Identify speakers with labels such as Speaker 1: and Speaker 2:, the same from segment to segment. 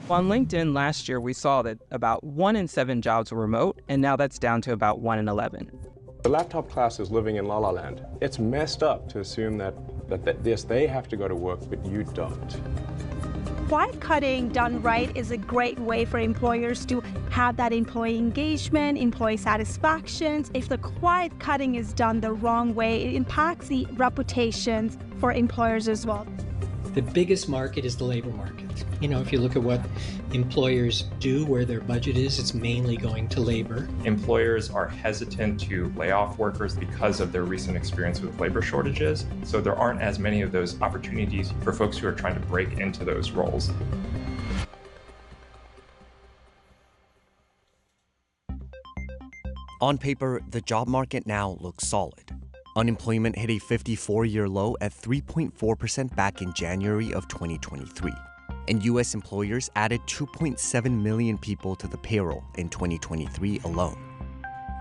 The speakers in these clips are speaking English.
Speaker 1: On LinkedIn last year, we saw that about 1 in 7 jobs were remote, and now that's down to about 1 in 11.
Speaker 2: The laptop class is living in La La Land. It's messed up to assume that yes, they have to go to work, but you don't.
Speaker 3: Quiet cutting done right is a great way for employers to have that employee engagement, employee satisfaction. If the quiet cutting is done the wrong way, it impacts the reputations for employers as well.
Speaker 4: The biggest market is the labor market. If you look at what employers do, where their budget is, it's mainly going to labor.
Speaker 5: Employers are hesitant to lay off workers because of their recent experience with labor shortages. So there aren't as many of those opportunities for folks who are trying to break into those roles.
Speaker 6: On paper, the job market now looks solid. Unemployment hit a 54-year low at 3.4% back in January of 2023, and U.S. employers added 2.7 million people to the payroll in 2023 alone.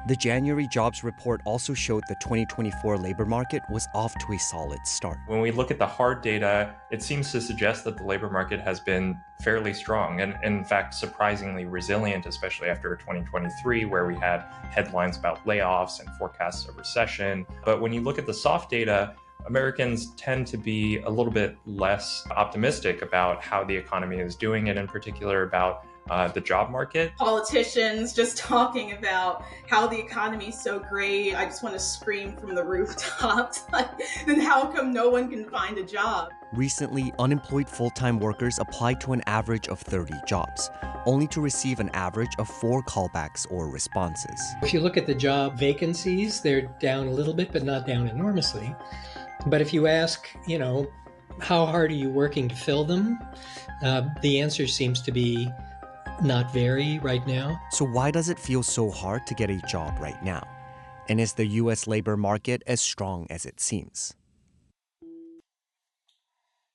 Speaker 6: The January jobs report also showed the 2024 labor market was off to a solid start.
Speaker 5: When we look at the hard data, it seems to suggest that the labor market has been fairly strong and, in fact, surprisingly resilient, especially after 2023, where we had headlines about layoffs and forecasts of recession. But when you look at the soft data, Americans tend to be a little bit less optimistic about how the economy is doing, and in particular about the job market.
Speaker 7: Politicians just talking about how the economy is so great. I just want to scream from the rooftops. Then how come no one can find a job?
Speaker 6: Recently, unemployed full-time workers applied to an average of 30 jobs, only to receive an average of 4 callbacks or responses.
Speaker 4: If you look at the job vacancies, they're down a little bit, but not down enormously. But if you ask, how hard are you working to fill them? The answer seems to be not very right now.
Speaker 6: So why does it feel so hard to get a job right now? And is the U.S. labor market as strong as it seems?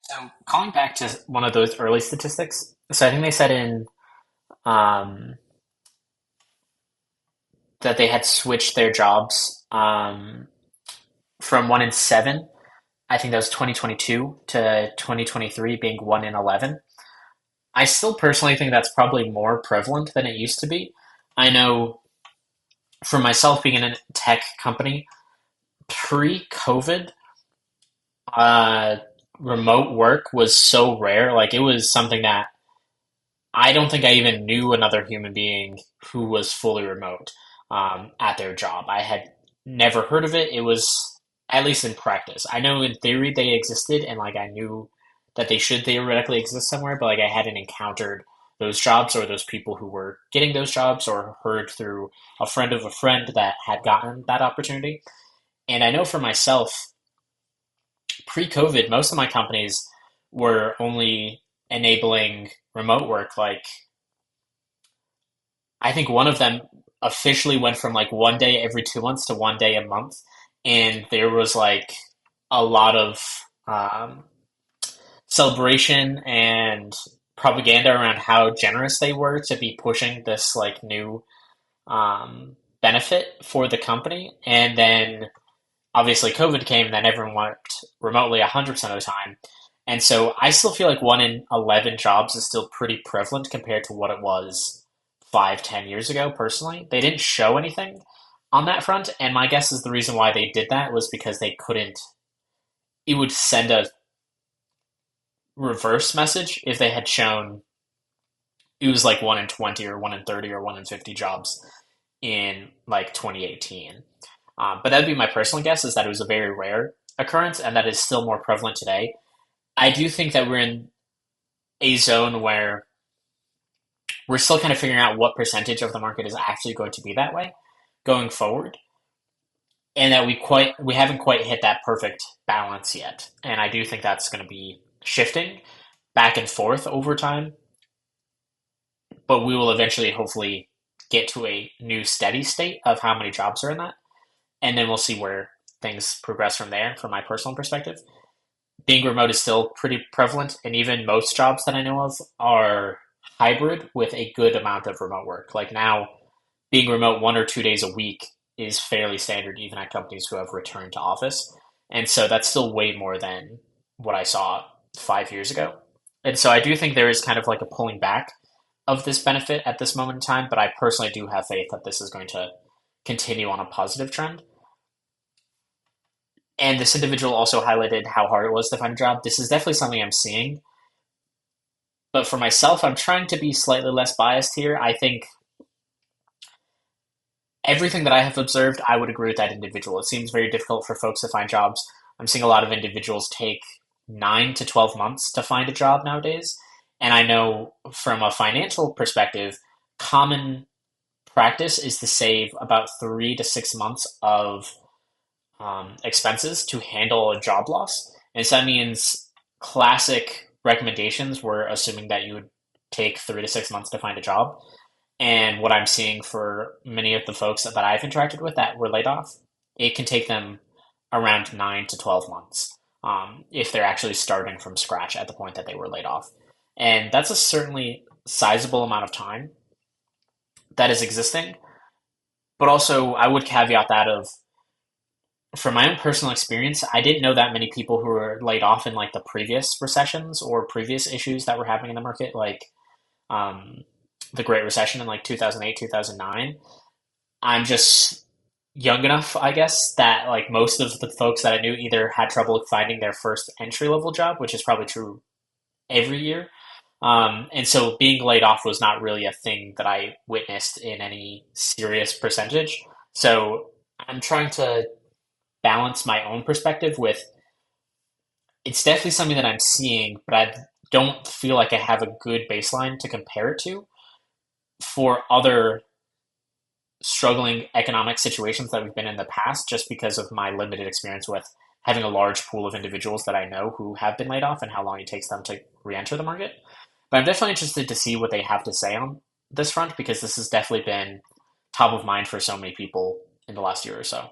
Speaker 8: So calling back to one of those early statistics, so I think they said in that they had switched their jobs from 1 in 7. I think that was 2022 to 2023 being 1 in 11. I still personally think that's probably more prevalent than it used to be. I know for myself, being in a tech company, pre-COVID, remote work was so rare. Like, it was something that I don't think I even knew another human being who was fully remote at their job. I had never heard of it. It was, at least in practice. I know in theory they existed, and I knew that they should theoretically exist somewhere, but I hadn't encountered those jobs or those people who were getting those jobs, or heard through a friend of a friend that had gotten that opportunity. And I know for myself, pre-COVID, most of my companies were only enabling remote work. I think one of them officially went from 1 day every 2 months to 1 day a month. And there was a lot of celebration and propaganda around how generous they were to be pushing this new benefit for the company. And then obviously COVID came, and then everyone worked remotely 100% of the time. And so I still feel like 1 in 11 jobs is still pretty prevalent compared to what it was 5-10 years ago. Personally, they didn't show anything on that front, and my guess is the reason why they did that was because they couldn't. It would send a reverse message if they had shown it was 1 in 20 or 1 in 30 or 1 in 50 jobs in 2018. But that'd be my personal guess, is that it was a very rare occurrence, and that is still more prevalent today. I do think that we're in a zone where we're still kind of figuring out what percentage of the market is actually going to be that way going forward, and that we haven't quite hit that perfect balance yet. And I do think that's going to be shifting back and forth over time, but we will eventually hopefully get to a new steady state of how many jobs are in that, and then we'll see where things progress from there. From my personal perspective, being remote is still pretty prevalent, and even most jobs that I know of are hybrid with a good amount of remote work. Now, being remote 1 or 2 days a week is fairly standard, even at companies who have returned to office. And so that's still way more than what I saw 5 years ago. And so I do think there is kind of like a pulling back of this benefit at this moment in time, but I personally do have faith that this is going to continue on a positive trend. And this individual also highlighted how hard it was to find a job. This is definitely something I'm seeing. But for myself, I'm trying to be slightly less biased here. I think everything that I have observed, I would agree with that individual. It seems very difficult for folks to find jobs. I'm seeing a lot of individuals take 9 to 12 months to find a job nowadays. And I know from a financial perspective, common practice is to save about 3 to 6 months of expenses to handle a job loss. And so that means classic recommendations were assuming that you would take 3 to 6 months to find a job. And what I'm seeing for many of the folks that I've interacted with that were laid off, it can take them around 9 to 12 months if they're actually starting from scratch at the point that they were laid off. And that's a certainly sizable amount of time that is existing. But also, I would caveat that of, from my own personal experience, I didn't know that many people who were laid off in like the previous recessions or previous issues that were happening in the market, like the Great Recession in like 2008, 2009. I'm just young enough, I guess, that like most of the folks that I knew either had trouble finding their first entry level job, which is probably true every year. And so being laid off was not really a thing that I witnessed in any serious percentage. So I'm trying to balance my own perspective with, it's definitely something that I'm seeing, but I don't feel like I have a good baseline to compare it to for other struggling economic situations that we've been in the past, just because of my limited experience with having a large pool of individuals that I know who have been laid off and how long it takes them to re-enter the market. But I'm definitely interested to see what they have to say on this front, because this has definitely been top of mind for so many people in the last year or so.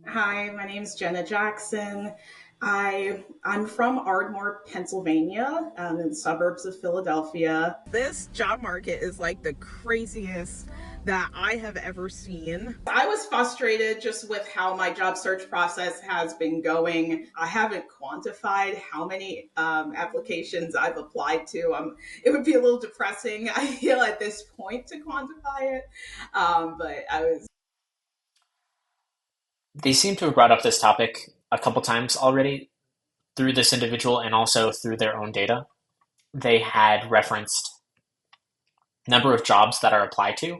Speaker 7: Hi, my name's Jenna Jackson. I'm from Ardmore, Pennsylvania, in the suburbs of Philadelphia.
Speaker 9: This job market is like the craziest that I have ever seen.
Speaker 7: I was frustrated just with how my job search process has been going. I haven't quantified how many applications I've applied to. It would be a little depressing, I feel, at this point to quantify it. But I was.
Speaker 8: They seem to have brought up this topic a couple times already through this individual and also through their own data. They had referenced number of jobs that are applied to.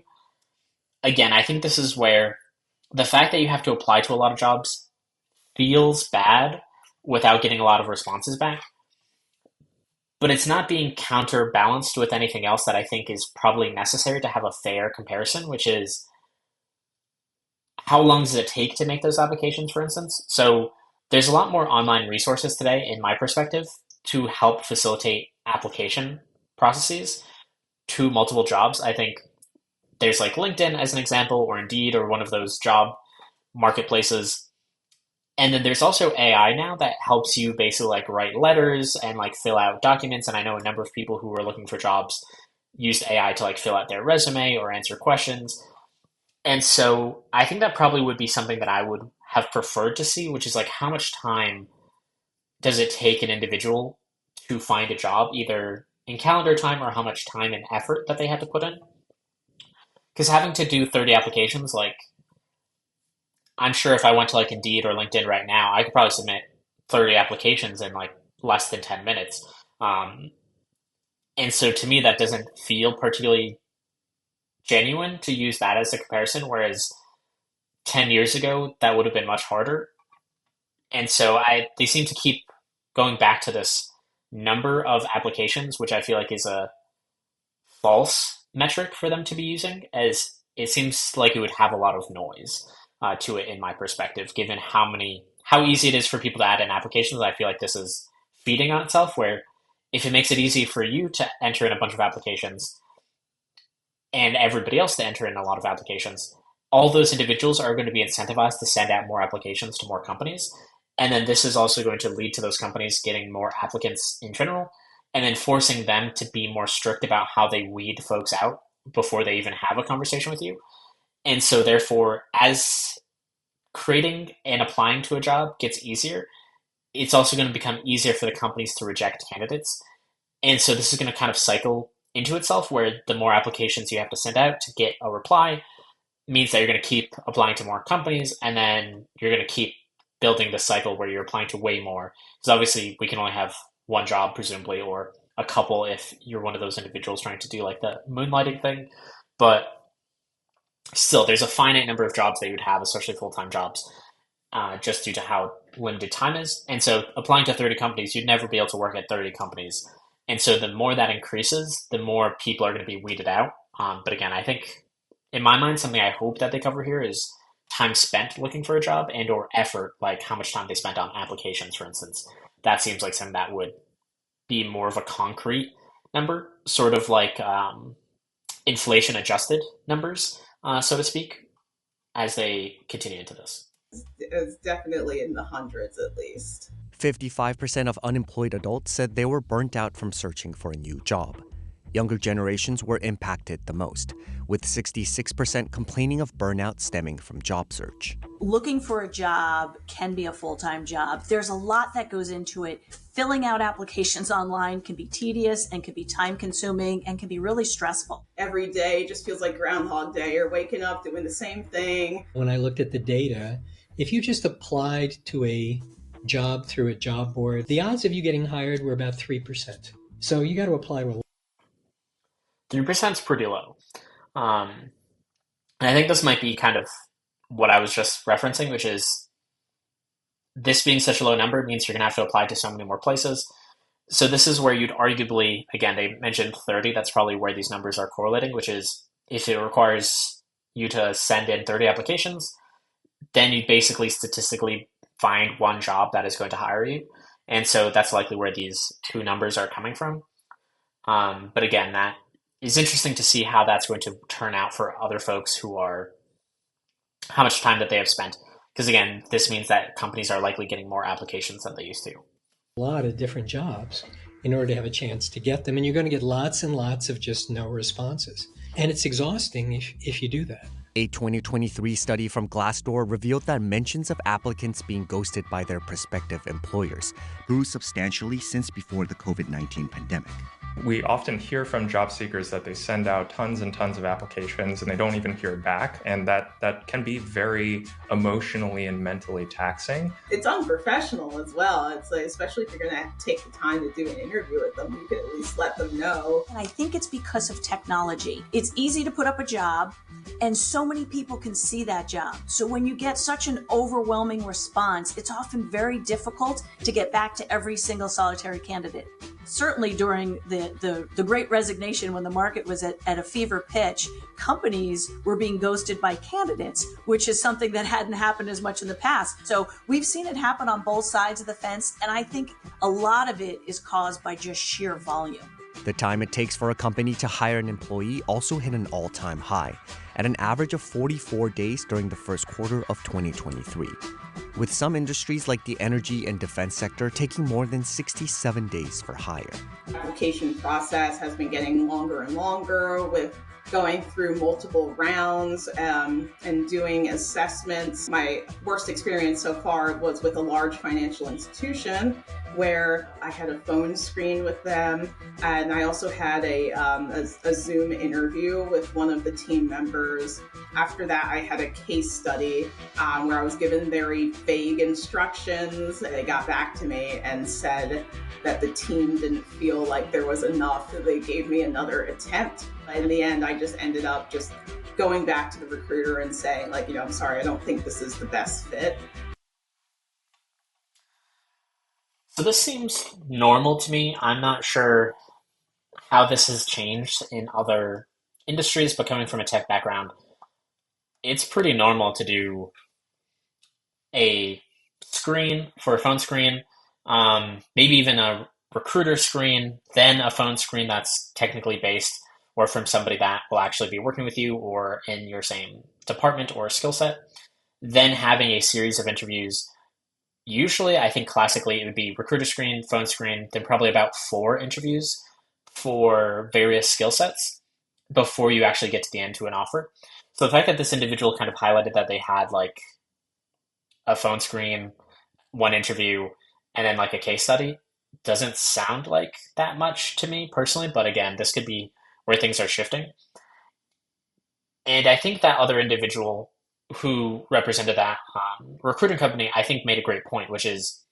Speaker 8: Again, I think this is where the fact that you have to apply to a lot of jobs feels bad without getting a lot of responses back. But it's not being counterbalanced with anything else that I think is probably necessary to have a fair comparison, which is how long does it take to make those applications, for instance? So there's a lot more online resources today, in my perspective, to help facilitate application processes to multiple jobs. I think there's like LinkedIn as an example, or Indeed, or one of those job marketplaces. And then there's also AI now that helps you basically like write letters and like fill out documents. And I know a number of people who were looking for jobs used AI to like fill out their resume or answer questions. And so I think that probably would be something that I would have preferred to see, which is like, how much time does it take an individual to find a job, either in calendar time or how much time and effort that they had to put in? Because having to do 30 applications, like, I'm sure if I went to like Indeed or LinkedIn right now, I could probably submit 30 applications in like less than 10 minutes. And so to me, that doesn't feel particularly genuine to use that as a comparison, whereas 10 years ago, that would have been much harder. And so they seem to keep going back to this number of applications, which I feel like is a false metric for them to be using, as it seems like it would have a lot of noise to it, in my perspective, given how easy it is for people to add in applications. I feel like this is feeding on itself, where if it makes it easy for you to enter in a bunch of applications and everybody else to enter in a lot of applications, all those individuals are going to be incentivized to send out more applications to more companies. And then this is also going to lead to those companies getting more applicants in general, and then forcing them to be more strict about how they weed folks out before they even have a conversation with you. And so therefore, as creating and applying to a job gets easier, it's also going to become easier for the companies to reject candidates. And so this is going to kind of cycle into itself where the more applications you have to send out to get a reply means that you're going to keep applying to more companies, and then you're going to keep building the cycle where you're applying to way more. Because obviously we can only have one job, presumably, or a couple if you're one of those individuals trying to do like the moonlighting thing. But still, there's a finite number of jobs that you would have, especially full-time jobs, just due to how limited time is. And so applying to 30 companies, you'd never be able to work at 30 companies. And so the more that increases, the more people are going to be weeded out. But again, I think in my mind, something I hope that they cover here is time spent looking for a job and or effort, like how much time they spent on applications, for instance. That seems like something that would be more of a concrete number, sort of like inflation adjusted numbers, so to speak, as they continue into this.
Speaker 7: It's definitely in the hundreds at least.
Speaker 6: 55% of unemployed adults said they were burnt out from searching for a new job. Younger generations were impacted the most, with 66% complaining of burnout stemming from job search.
Speaker 10: Looking for a job can be a full-time job. There's a lot that goes into it. Filling out applications online can be tedious and can be time-consuming and can be really stressful.
Speaker 7: Every day just feels like Groundhog Day. You're waking up doing the same thing.
Speaker 4: When I looked at the data, if you just applied to a job through a job board, the odds of you getting hired were about 3%. So you got to apply with
Speaker 8: 3% is pretty low. And I think this might be kind of what I was just referencing, which is this being such a low number means you're going to have to apply to so many more places. So this is where you'd arguably, again, they mentioned 30. That's probably where these numbers are correlating, which is if it requires you to send in 30 applications, then you basically statistically find one job that is going to hire you. And so that's likely where these two numbers are coming from. But again, that is interesting to see how that's going to turn out for other folks who are, how much time that they have spent. Because again, this means that companies are likely getting more applications than they used to.
Speaker 4: a lot of different jobs in order to have a chance to get them. And you're going to get lots and lots of just no responses. And it's exhausting if you do that.
Speaker 6: A 2023 study from Glassdoor revealed that mentions of applicants being ghosted by their prospective employers grew substantially since before the COVID-19 pandemic.
Speaker 5: We often hear from job seekers that they send out tons and tons of applications and they don't even hear back. And that can be very emotionally and mentally taxing.
Speaker 7: It's unprofessional as well. It's like, especially if you're going to take the time to do an interview with them, you can at least let them know.
Speaker 10: And I think it's because of technology. It's easy to put up a job and so many people can see that job. So when you get such an overwhelming response, it's often very difficult to get back to every single solitary candidate. Certainly during the Great Resignation, when the market was at a fever pitch, companies were being ghosted by candidates, which is something that hadn't happened as much in the past. So we've seen it happen on both sides of the fence, and I think a lot of it is caused by just sheer volume.
Speaker 6: The time it takes for a company to hire an employee also hit an all-time high, at an average of 44 days during the first quarter of 2023, with some industries like the energy and defense sector taking more than 67 days for hire.
Speaker 7: The application process has been getting longer and longer, with going through multiple rounds and doing assessments. My worst experience so far was with a large financial institution where I had a phone screen with them, and I also had a Zoom interview with one of the team members. After that, I had a case study where I was given very vague instructions. They got back to me and said that the team didn't feel like there was enough. They gave me another attempt. In the end, I just ended up just going back to the recruiter and saying, like, I'm sorry, I don't think this is the best fit.
Speaker 8: So this seems normal to me. I'm not sure how this has changed in other industries, but coming from a tech background, it's pretty normal to do a screen for a phone screen, maybe even a recruiter screen, then a phone screen that's technically based or from somebody that will actually be working with you or in your same department or skill set, then having a series of interviews. Usually, I think classically it would be recruiter screen, phone screen, then probably about 4 interviews for various skill sets before you actually get to the end to an offer. So the fact that this individual kind of highlighted that they had like a phone screen, 1 interview, and then like a case study doesn't sound like that much to me personally, but again, this could be where things are shifting. And I think that other individual who represented that recruiting company, I think made a great point, which is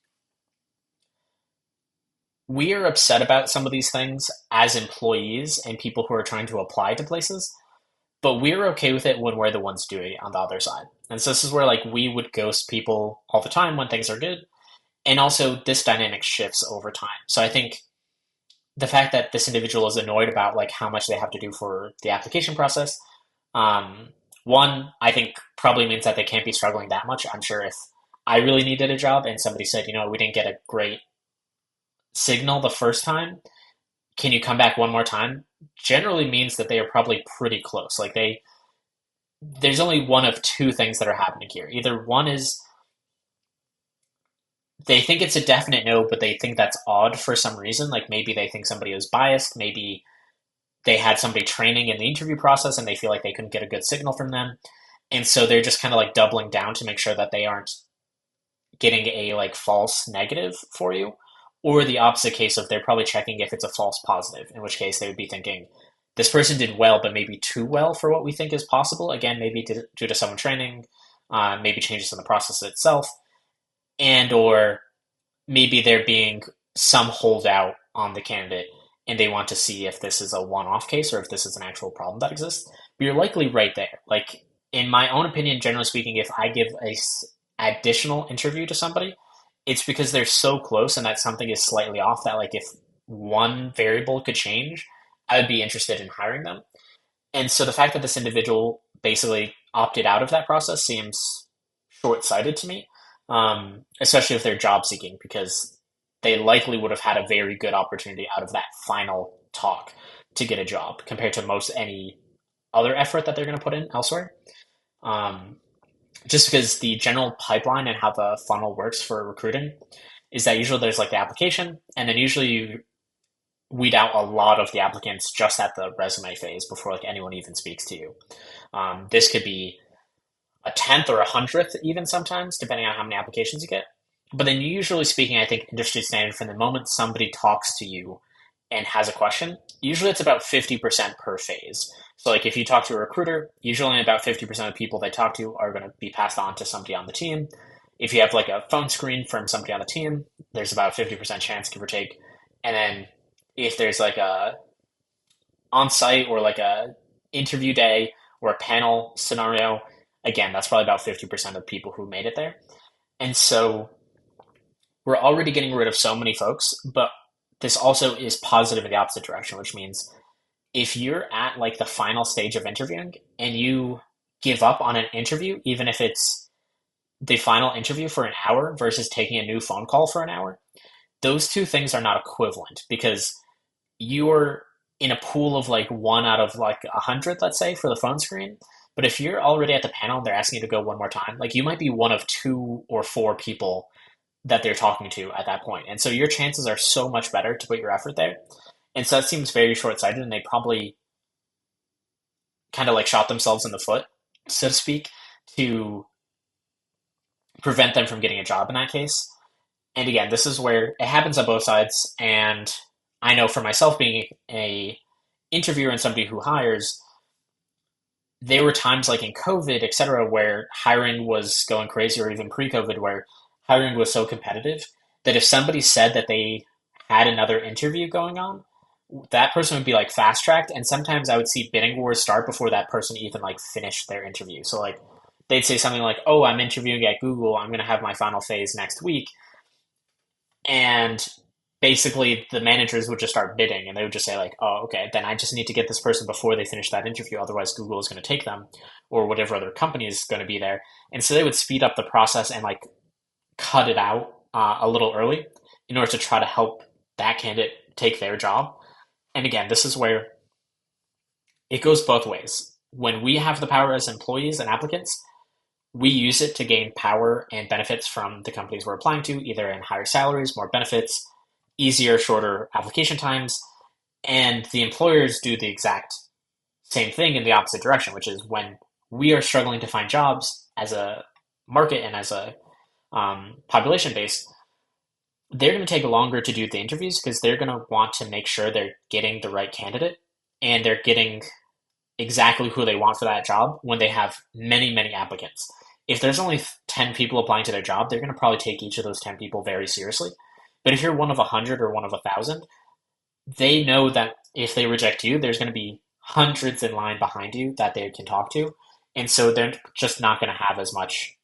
Speaker 8: we are upset about some of these things as employees and people who are trying to apply to places, but we're okay with it when we're the ones doing it on the other side. And so this is where like we would ghost people all the time when things are good. And also this dynamic shifts over time. So I think the fact that this individual is annoyed about like how much they have to do for the application process, um, one, I think probably means that they can't be struggling that much. I'm sure if I really needed a job and somebody said, we didn't get a great signal the first time, can you come back one more time? Generally means that they are probably pretty close. Like there's only one of two things that are happening here. Either one is they think it's a definite no, but they think that's odd for some reason. Like maybe they think somebody was biased. Maybe they had somebody training in the interview process and they feel like they couldn't get a good signal from them. And so they're just kind of like doubling down to make sure that they aren't getting a like false negative for you. Or the opposite case of they're probably checking if it's a false positive, in which case they would be thinking, this person did well, but maybe too well for what we think is possible. Again, maybe due to someone training, maybe changes in the process itself, and or maybe there being some holdout on the candidate and they want to see if this is a one-off case or if this is an actual problem that exists. But you're likely right there. Like, in my own opinion, generally speaking, if I give a additional interview to somebody, it's because they're so close and that something is slightly off that like if one variable could change, I would be interested in hiring them. And so the fact that this individual basically opted out of that process seems short-sighted to me, especially if they're job seeking, because they likely would have had a very good opportunity out of that final talk to get a job compared to most any other effort that they're going to put in elsewhere. Just because the general pipeline and how the funnel works for recruiting is that usually there's like the application, and then usually you weed out a lot of the applicants just at the resume phase before like anyone even speaks to you. This could be a 10th or 100th even sometimes, depending on how many applications you get. But then usually speaking, I think industry standard from the moment somebody talks to you and has a question, usually it's about 50% per phase. So like if you talk to a recruiter, usually only about 50% of people they talk to are going to be passed on to somebody on the team. If you have like a phone screen from somebody on the team, there's about a 50% chance, give or take. And then if there's like a on-site or like a interview day or a panel scenario, again, that's probably about 50% of people who made it there. And so we're already getting rid of so many folks, but this also is positive in the opposite direction, which means if you're at like the final stage of interviewing and you give up on an interview, even if it's the final interview for an hour versus taking a new phone call for an hour, those two things are not equivalent because you're in a pool of like 1 out of like 100, let's say, for the phone screen. But if you're already at the panel and they're asking you to go one more time, like you might be one of 2 or 4 people that they're talking to at that point. And so your chances are so much better to put your effort there. And so that seems very short-sighted, and they probably kind of like shot themselves in the foot, so to speak, to prevent them from getting a job in that case. And again, this is where it happens on both sides. And I know for myself being a interviewer and somebody who hires, there were times like in COVID, et cetera, where hiring was going crazy, or even pre-COVID, where hiring was so competitive that if somebody said that they had another interview going on, that person would be like fast tracked. And sometimes I would see bidding wars start before that person even like finished their interview. So like they'd say something like, oh, I'm interviewing at Google, I'm going to have my final phase next week. And basically the managers would just start bidding, and they would just say like, oh, okay, then I just need to get this person before they finish that interview. Otherwise Google is going to take them, or whatever other company is going to be there. And so they would speed up the process and like cut it out a little early in order to try to help that candidate take their job. And again, this is where it goes both ways. When we have the power as employees and applicants, we use it to gain power and benefits from the companies we're applying to, either in higher salaries, more benefits, easier, shorter application times. And the employers do the exact same thing in the opposite direction, which is when we are struggling to find jobs as a market and as a population base, they're going to take longer to do the interviews because they're going to want to make sure they're getting the right candidate and they're getting exactly who they want for that job when they have many, many applicants. If there's only 10 people applying to their job, they're going to probably take each of those 10 people very seriously. But if you're one of 100 or one of 1,000, they know that if they reject you, there's going to be hundreds in line behind you that they can talk to. And so they're just not going to have as much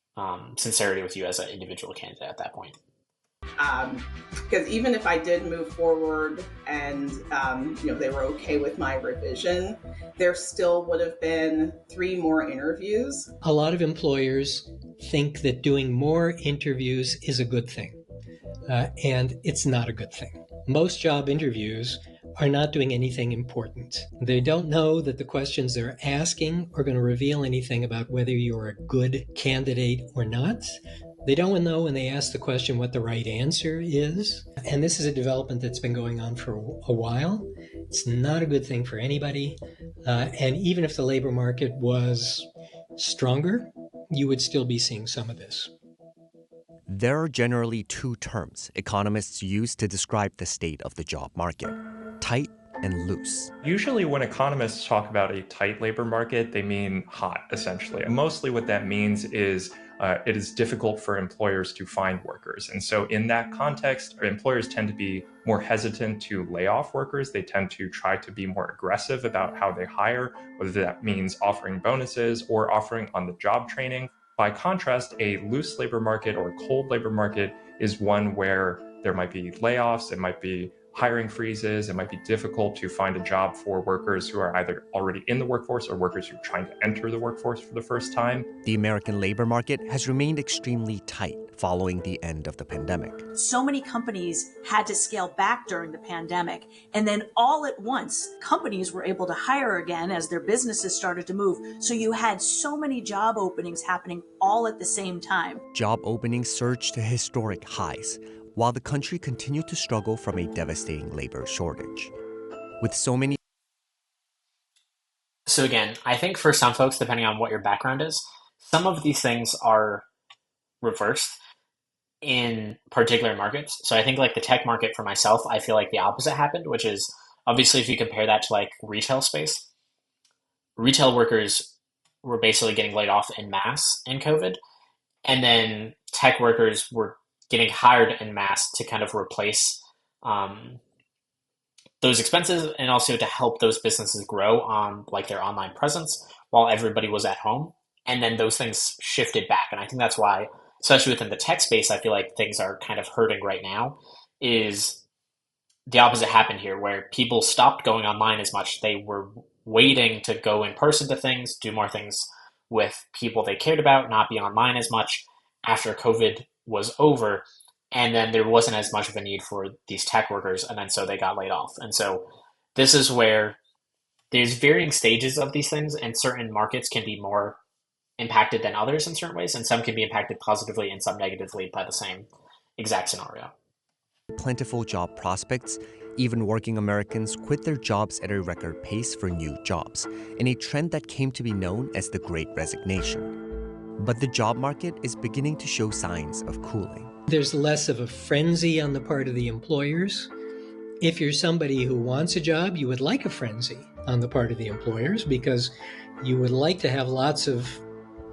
Speaker 8: sincerity with you as an individual candidate at that point.
Speaker 7: Because even if I did move forward and they were okay with my revision, there still would have been 3 more interviews.
Speaker 4: A lot of employers think that doing more interviews is a good thing, and it's not a good thing. Most job interviews are not doing anything important. They don't know that the questions they're asking are going to reveal anything about whether you're a good candidate or not. They don't know when they ask the question what the right answer is. And this is a development that's been going on for a while. It's not a good thing for anybody. And even if the labor market was stronger, you would still be seeing some of this.
Speaker 6: There are generally 2 terms economists use to describe the state of the job market: tight and loose.
Speaker 5: Usually when economists talk about a tight labor market, they mean hot, essentially. And mostly what that means is it is difficult for employers to find workers. And so in that context, employers tend to be more hesitant to lay off workers. They tend to try to be more aggressive about how they hire, whether that means offering bonuses or offering on-the-job training. By contrast, a loose labor market or cold labor market is one where there might be layoffs, it might be hiring freezes, it might be difficult to find a job for workers who are either already in the workforce or workers who are trying to enter the workforce for the first time.
Speaker 6: The American labor market has remained extremely tight following the end of the pandemic.
Speaker 10: So many companies had to scale back during the pandemic, and then all at once, companies were able to hire again as their businesses started to move. So you had so many job openings happening all at the same time.
Speaker 6: Job openings surged to historic highs, while the country continued to struggle from a devastating labor shortage. With so many...
Speaker 8: So again, I think for some folks, depending on what your background is, some of these things are reversed in particular markets. So I think like the tech market for myself, I feel like the opposite happened, which is obviously if you compare that to like retail space, retail workers were basically getting laid off en masse in COVID. And then tech workers were getting hired en masse to kind of replace those expenses and also to help those businesses grow on like their online presence while everybody was at home. And then those things shifted back. And I think that's why, especially within the tech space, I feel like things are kind of hurting right now, is the opposite happened here, where people stopped going online as much. They were waiting to go in person to things, do more things with people they cared about, not be online as much after COVID was over. And then there wasn't as much of a need for these tech workers. And then so they got laid off. And so this is where there's varying stages of these things, and certain markets can be more impacted than others in certain ways, and some can be impacted positively and some negatively by the same exact scenario.
Speaker 6: Plentiful job prospects, even working Americans quit their jobs at a record pace for new jobs, in a trend that came to be known as the Great Resignation. But the job market is beginning to show signs of cooling.
Speaker 4: There's less of a frenzy on the part of the employers. If you're somebody who wants a job, you would like a frenzy on the part of the employers because you would like to have lots of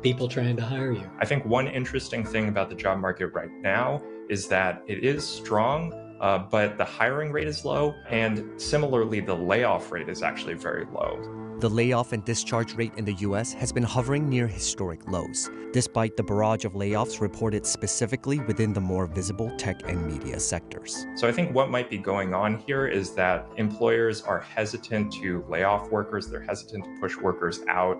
Speaker 4: people trying to hire you.
Speaker 5: I think one interesting thing about the job market right now is that it is strong, but the hiring rate is low, and similarly, the layoff rate is actually very low.
Speaker 6: The layoff and discharge rate in the U.S. has been hovering near historic lows, despite the barrage of layoffs reported specifically within the more visible tech and media sectors.
Speaker 5: So I think what might be going on here is that employers are hesitant to lay off workers. They're hesitant to push workers out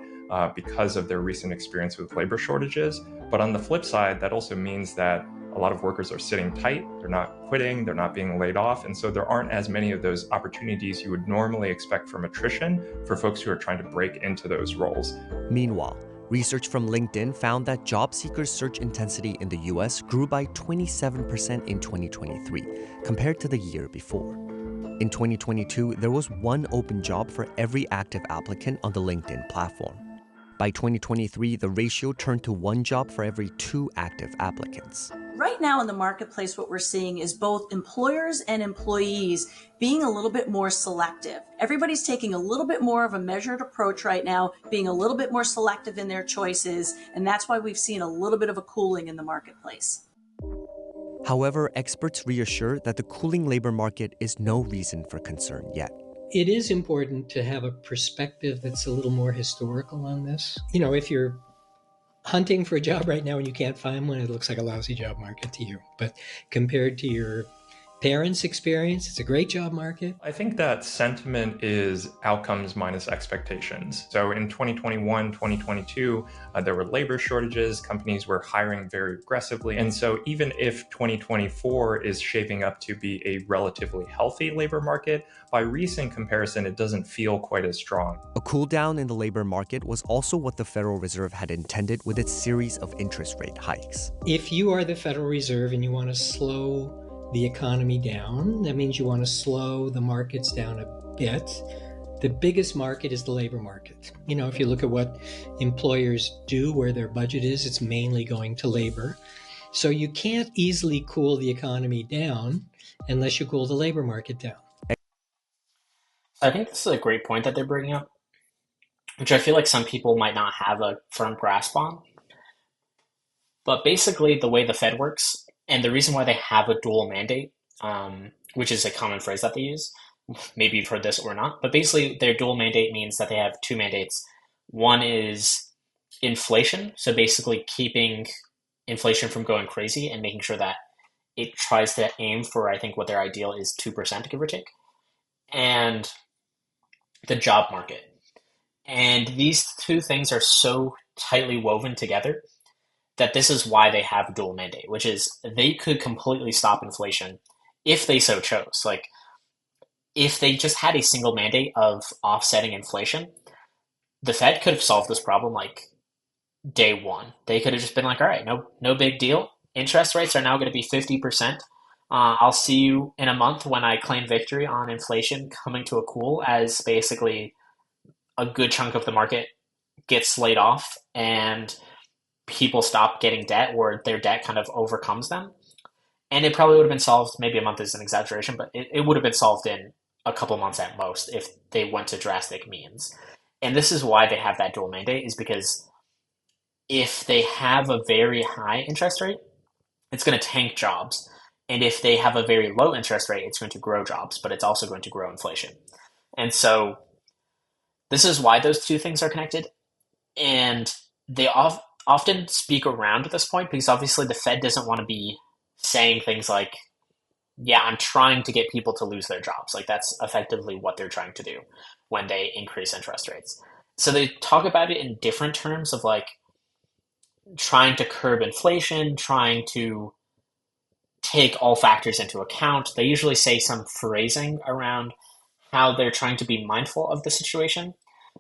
Speaker 5: because of their recent experience with labor shortages. But on the flip side, that also means that a lot of workers are sitting tight, they're not quitting, they're not being laid off, and so there aren't as many of those opportunities you would normally expect from attrition for folks who are trying to break into those roles.
Speaker 6: Meanwhile, research from LinkedIn found that job seekers' search intensity in the US grew by 27% in 2023 compared to the year before. In 2022, there was one open job for every active applicant on the LinkedIn platform. By 2023, the ratio turned to 1 job for every 2 active applicants.
Speaker 10: Right now in the marketplace, what we're seeing is both employers and employees being a little bit more selective. Everybody's taking a little bit more of a measured approach right now, being a little bit more selective in their choices, and that's why we've seen a little bit of a cooling in the marketplace.
Speaker 6: However, experts reassure that the cooling labor market is no reason for concern yet.
Speaker 4: It is important to have a perspective that's a little more historical on this. You know, if you're hunting for a job right now and you can't find one, it looks like a lousy job market to you. But compared to your parents' experience, it's a great job market.
Speaker 5: I think that sentiment is outcomes minus expectations. So in 2021, 2022, there were labor shortages, companies were hiring very aggressively. And so even if 2024 is shaping up to be a relatively healthy labor market, by recent comparison, it doesn't feel quite as strong.
Speaker 6: A cool down in the labor market was also what the Federal Reserve had intended with its series of interest rate hikes.
Speaker 4: If you are the Federal Reserve and you want to slow the economy down, that means you want to slow the markets down a bit. The biggest market is the labor market. You know, if you look at what employers do, where their budget is, it's mainly going to labor. So you can't easily cool the economy down unless you cool the labor market down.
Speaker 8: I think this is a great point that they're bringing up, which I feel like some people might not have a firm grasp on. But basically, the way the Fed works, and the reason why they have a dual mandate, which is a common phrase that they use, maybe you've heard this or not, but basically their dual mandate means that they have 2 mandates. One is inflation, so basically keeping inflation from going crazy and making sure that it tries to aim for, I think what their ideal is, 2%, give or take, and the job market. And these 2 things are so tightly woven together that this is why they have a dual mandate, which is they could completely stop inflation if they so chose. Like, if they just had a single mandate of offsetting inflation, the Fed could have solved this problem like day one. They could have just been like, all right, no big deal. Interest rates are now going to be 50%. I'll see you in a month when I claim victory on inflation coming to a cool, as basically a good chunk of the market gets laid off and people stop getting debt, or their debt kind of overcomes them. And it probably would have been solved, maybe a month is an exaggeration, but it would have been solved in a couple months at most if they went to drastic means. And this is why they have that dual mandate, is because if they have a very high interest rate, it's going to tank jobs. And if they have a very low interest rate, it's going to grow jobs, but it's also going to grow inflation. And so this is why those 2 things are connected. And they often speak around at this point, because obviously the Fed doesn't want to be saying things like, yeah, I'm trying to get people to lose their jobs. Like, that's effectively what they're trying to do when they increase interest rates. So they talk about it in different terms of like trying to curb inflation, trying to take all factors into account. They usually say some phrasing around how they're trying to be mindful of the situation,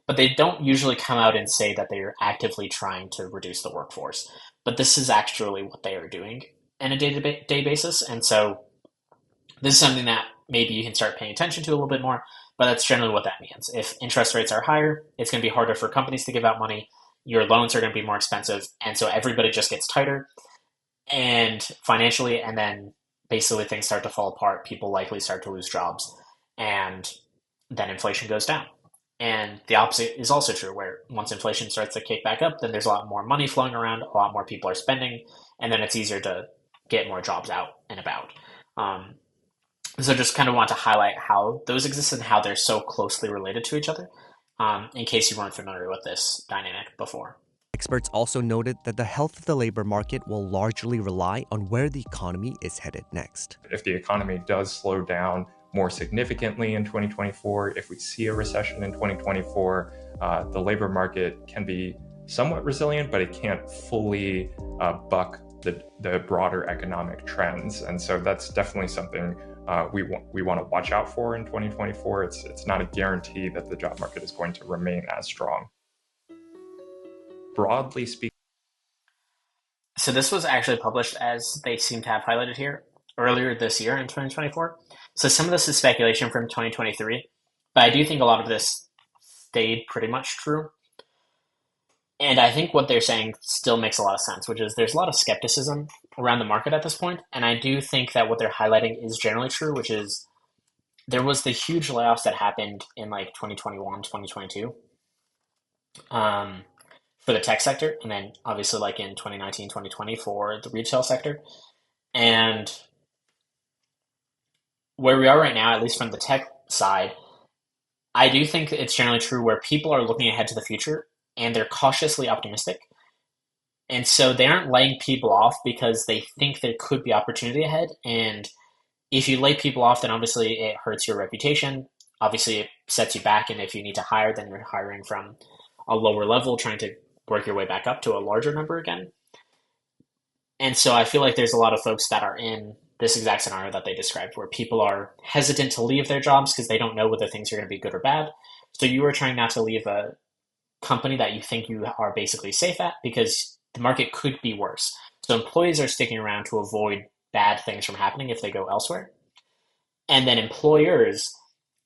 Speaker 8: but they don't usually come out and say that they're actively trying to reduce the workforce. But this is actually what they are doing on a day-to-day basis. And so this is something that maybe you can start paying attention to a little bit more, but that's generally what that means. If interest rates are higher, it's going to be harder for companies to give out money. Your loans are going to be more expensive. And so everybody just gets tighter and financially, and then basically things start to fall apart. People likely start to lose jobs, and then inflation goes down. And the opposite is also true, where once inflation starts to kick back up, then there's a lot more money flowing around, a lot more people are spending, and then it's easier to get more jobs out and about. So just kind of want to highlight how those exist and how they're so closely related to each other, in case you weren't familiar with this dynamic before.
Speaker 6: Experts also noted that the health of the labor market will largely rely on where the economy is headed next.
Speaker 5: If the economy does slow down more significantly in 2024, if we see a recession in 2024, the labor market can be somewhat resilient, but it can't fully buck the broader economic trends. And so that's definitely something we want to watch out for in 2024. It's not a guarantee that the job market is going to remain as strong. Broadly speaking.
Speaker 8: So this was actually published, as they seem to have highlighted here, earlier this year in 2024. So some of this is speculation from 2023, but I do think a lot of this stayed pretty much true. And I think what they're saying still makes a lot of sense, which is there's a lot of skepticism around the market at this point. And I do think that what they're highlighting is generally true, which is there was the huge layoffs that happened in like 2021, 2022 for the tech sector. And then obviously like in 2019, 2020 for the retail sector. And where we are right now, at least from the tech side, I do think it's generally true where people are looking ahead to the future and they're cautiously optimistic. And so they aren't laying people off because they think there could be opportunity ahead. And if you lay people off, then obviously it hurts your reputation. Obviously, it sets you back. And if you need to hire, then you're hiring from a lower level, trying to work your way back up to a larger number again. And so I feel like there's a lot of folks that are in this exact scenario that they described, where people are hesitant to leave their jobs because they don't know whether things are going to be good or bad. So you are trying not to leave a company that you think you are basically safe at because the market could be worse. So employees are sticking around to avoid bad things from happening if they go elsewhere. And then employers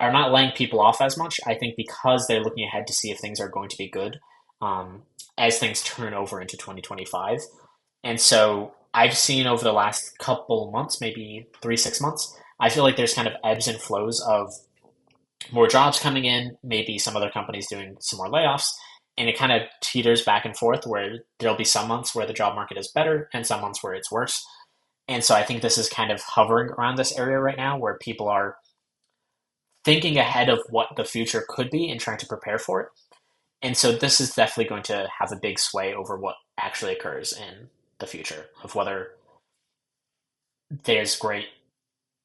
Speaker 8: are not laying people off as much, I think, because they're looking ahead to see if things are going to be good as things turn over into 2025. And so I've seen over the last couple months, maybe 3-6 months, I feel like there's kind of ebbs and flows of more jobs coming in, maybe some other companies doing some more layoffs, and it kind of teeters back and forth where there'll be some months where the job market is better and some months where it's worse. And so I think this is kind of hovering around this area right now where people are thinking ahead of what the future could be and trying to prepare for it. And so this is definitely going to have a big sway over what actually occurs in the future of whether there's great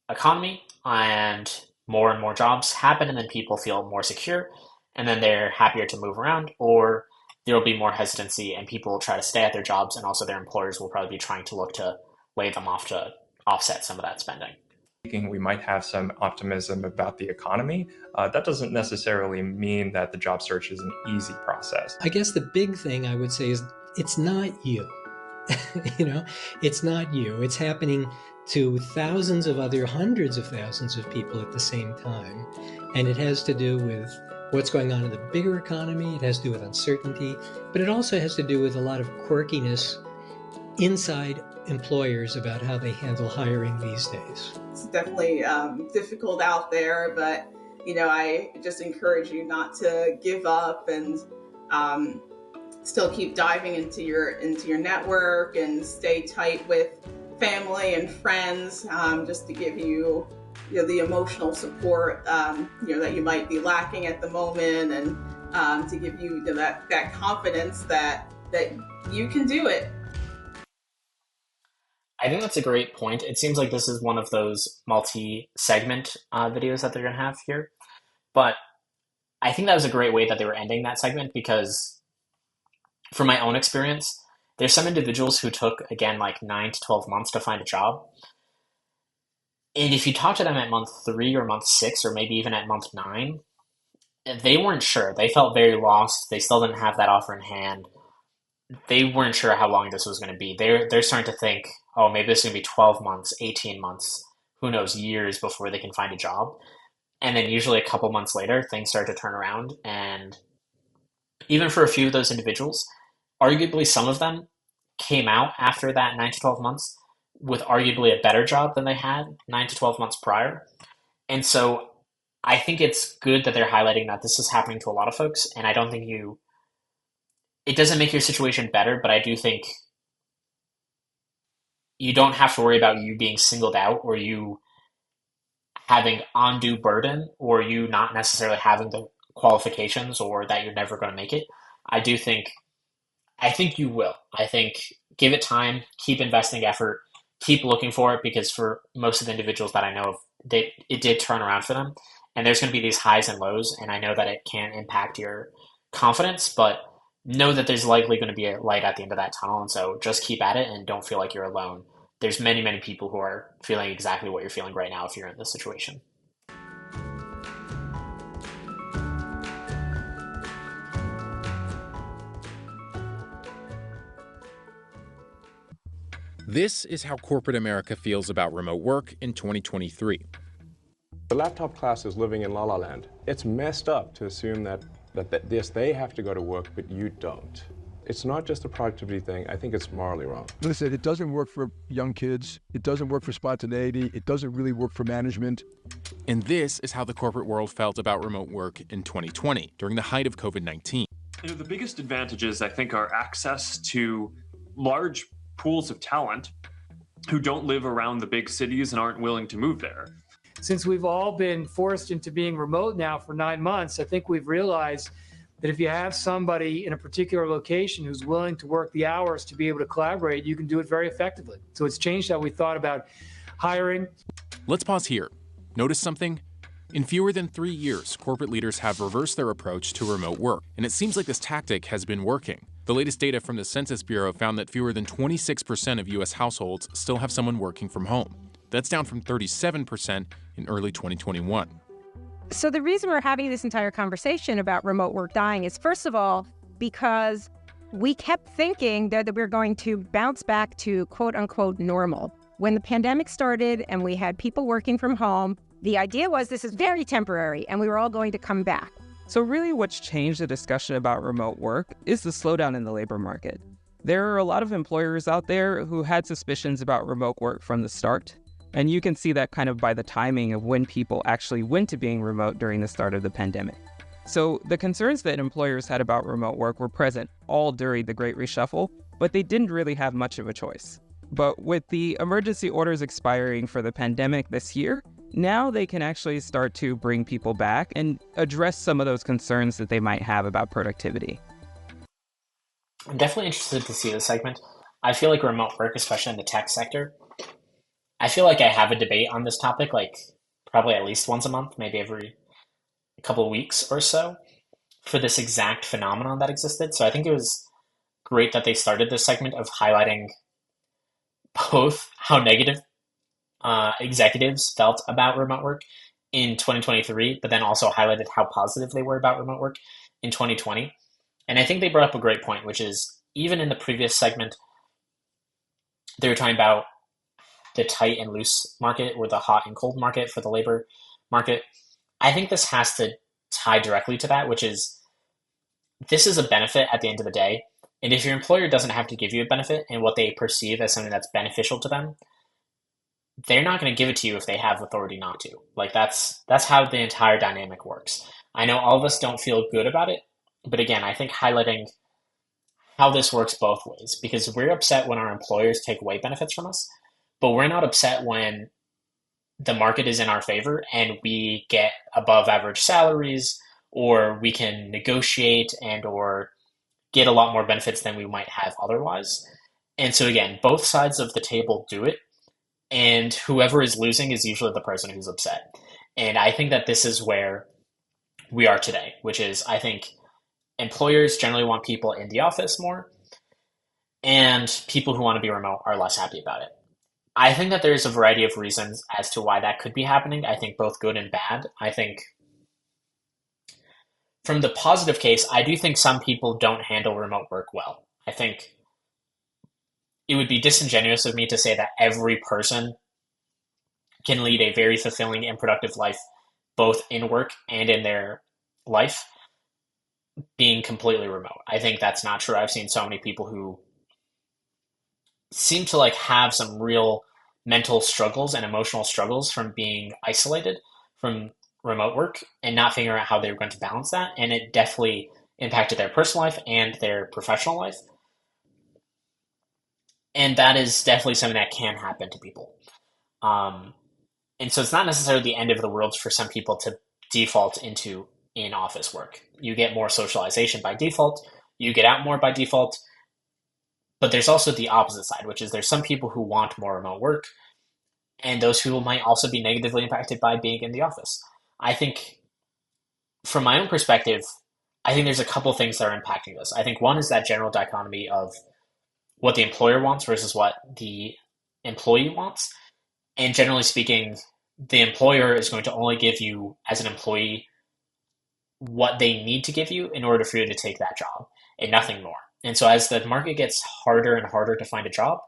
Speaker 8: economy and more jobs happen and then people feel more secure and then they're happier to move around, or there will be more hesitancy and people will try to stay at their jobs and also their employers will probably be trying to look to lay them off to offset some of that spending.
Speaker 5: We might have some optimism about the economy. That doesn't necessarily mean that the job search is an easy process.
Speaker 4: I guess the big thing I would say is it's not you. It's not you. It's happening to thousands of other hundreds of thousands of people at the same time. And it has to do with what's going on in the bigger economy. It has to do with uncertainty, but it also has to do with a lot of quirkiness inside employers about how they handle hiring these days.
Speaker 7: It's definitely difficult out there, but I just encourage you not to give up and still keep diving into your network and stay tight with family and friends, just to give you, the emotional support that you might be lacking at the moment, and to give you that confidence that you can do it.
Speaker 8: I think that's a great point. It seems like this is one of those multi-segment videos that they're going to have here. But I think that was a great way that they were ending that segment because from my own experience, there's some individuals who took, again, like 9 to 12 months to find a job. And if you talk to them at month 3 or month 6 or maybe even at month 9, they weren't sure. They felt very lost. They still didn't have that offer in hand. They weren't sure how long this was going to be. They're starting to think, oh, maybe this is going to be 12 months, 18 months, who knows, years before they can find a job. And then usually a couple months later, things start to turn around. And even for a few of those individuals, arguably some of them came out after that 9 to 12 months with arguably a better job than they had 9 to 12 months prior. And so I think it's good that they're highlighting that this is happening to a lot of folks. And I don't think it doesn't make your situation better, but I do think you don't have to worry about you being singled out or you having undue burden or you not necessarily having the qualifications or that you're never going to make it. I think you will. I think give it time, keep investing effort, keep looking for it, because for most of the individuals that I know of, it did turn around for them. And there's going to be these highs and lows, and I know that it can impact your confidence, but know that there's likely going to be a light at the end of that tunnel. And so just keep at it and don't feel like you're alone. There's many, many people who are feeling exactly what you're feeling right now if you're in this situation.
Speaker 11: This is how corporate America feels about remote work in 2023.
Speaker 2: The laptop class is living in La La Land. It's messed up to assume that yes, they have to go to work, but you don't. It's not just a productivity thing. I think it's morally wrong.
Speaker 12: Listen, it doesn't work for young kids. It doesn't work for spontaneity. It doesn't really work for management.
Speaker 11: And this is how the corporate world felt about remote work in 2020, during the height of COVID-19.
Speaker 13: The biggest advantages, I think, are access to large pools of talent who don't live around the big cities and aren't willing to move there.
Speaker 14: Since we've all been forced into being remote now for 9 months, I think we've realized that if you have somebody in a particular location who's willing to work the hours to be able to collaborate, you can do it very effectively. So it's changed how we thought about hiring.
Speaker 11: Let's pause here. Notice something? In fewer than 3 years, corporate leaders have reversed their approach to remote work, and it seems like this tactic has been working. The latest data from the Census Bureau found that fewer than 26% of U.S. households still have someone working from home. That's down from 37% in early 2021.
Speaker 15: So the reason we're having this entire conversation about remote work dying is, first of all, because we kept thinking that we're going to bounce back to quote unquote normal. When the pandemic started and we had people working from home, the idea was this is very temporary and we were all going to come back.
Speaker 1: So really what's changed the discussion about remote work is the slowdown in the labor market. There are a lot of employers out there who had suspicions about remote work from the start. And you can see that kind of by the timing of when people actually went to being remote during the start of the pandemic. So the concerns that employers had about remote work were present all during the Great Reshuffle, but they didn't really have much of a choice. But with the emergency orders expiring for the pandemic this year, now they can actually start to bring people back and address some of those concerns that they might have about productivity.
Speaker 8: I'm definitely interested to see this segment. I feel like remote work, especially in the tech sector, I feel like I have a debate on this topic, like probably at least once a month, maybe every couple of weeks or so, for this exact phenomenon that existed. So I think it was great that they started this segment of highlighting both how negative executives felt about remote work in 2023, but then also highlighted how positive they were about remote work in 2020. And I think they brought up a great point, which is even in the previous segment, they were talking about the tight and loose market or the hot and cold market for the labor market. I think this has to tie directly to that, which is this is a benefit at the end of the day. And if your employer doesn't have to give you a benefit and what they perceive as something that's beneficial to them, they're not going to give it to you if they have authority not to. Like that's how the entire dynamic works. I know all of us don't feel good about it, but again, I think highlighting how this works both ways, because we're upset when our employers take away benefits from us, but we're not upset when the market is in our favor and we get above average salaries, or we can negotiate and or get a lot more benefits than we might have otherwise. And so again, both sides of the table do it, and whoever is losing is usually the person who's upset. And I think that this is where we are today, which is I think employers generally want people in the office more, and people who want to be remote are less happy about it. I think that there's a variety of reasons as to why that could be happening. I think both good and bad. I think from the positive case, I do think some people don't handle remote work well. I think it would be disingenuous of me to say that every person can lead a very fulfilling and productive life, both in work and in their life, being completely remote. I think that's not true. I've seen so many people who seem to have some real mental struggles and emotional struggles from being isolated from remote work and not figuring out how they were going to balance that. And it definitely impacted their personal life and their professional life. And that is definitely something that can happen to people. And so it's not necessarily the end of the world for some people to default into in-office work. You get more socialization by default. You get out more by default. But there's also the opposite side, which is there's some people who want more remote work, and those who might also be negatively impacted by being in the office. I think, from my own perspective, I think there's a couple things that are impacting this. I think one is that general dichotomy of what the employer wants versus what the employee wants. And generally speaking, the employer is going to only give you, as an employee, what they need to give you in order for you to take that job, and nothing more. And so as the market gets harder and harder to find a job,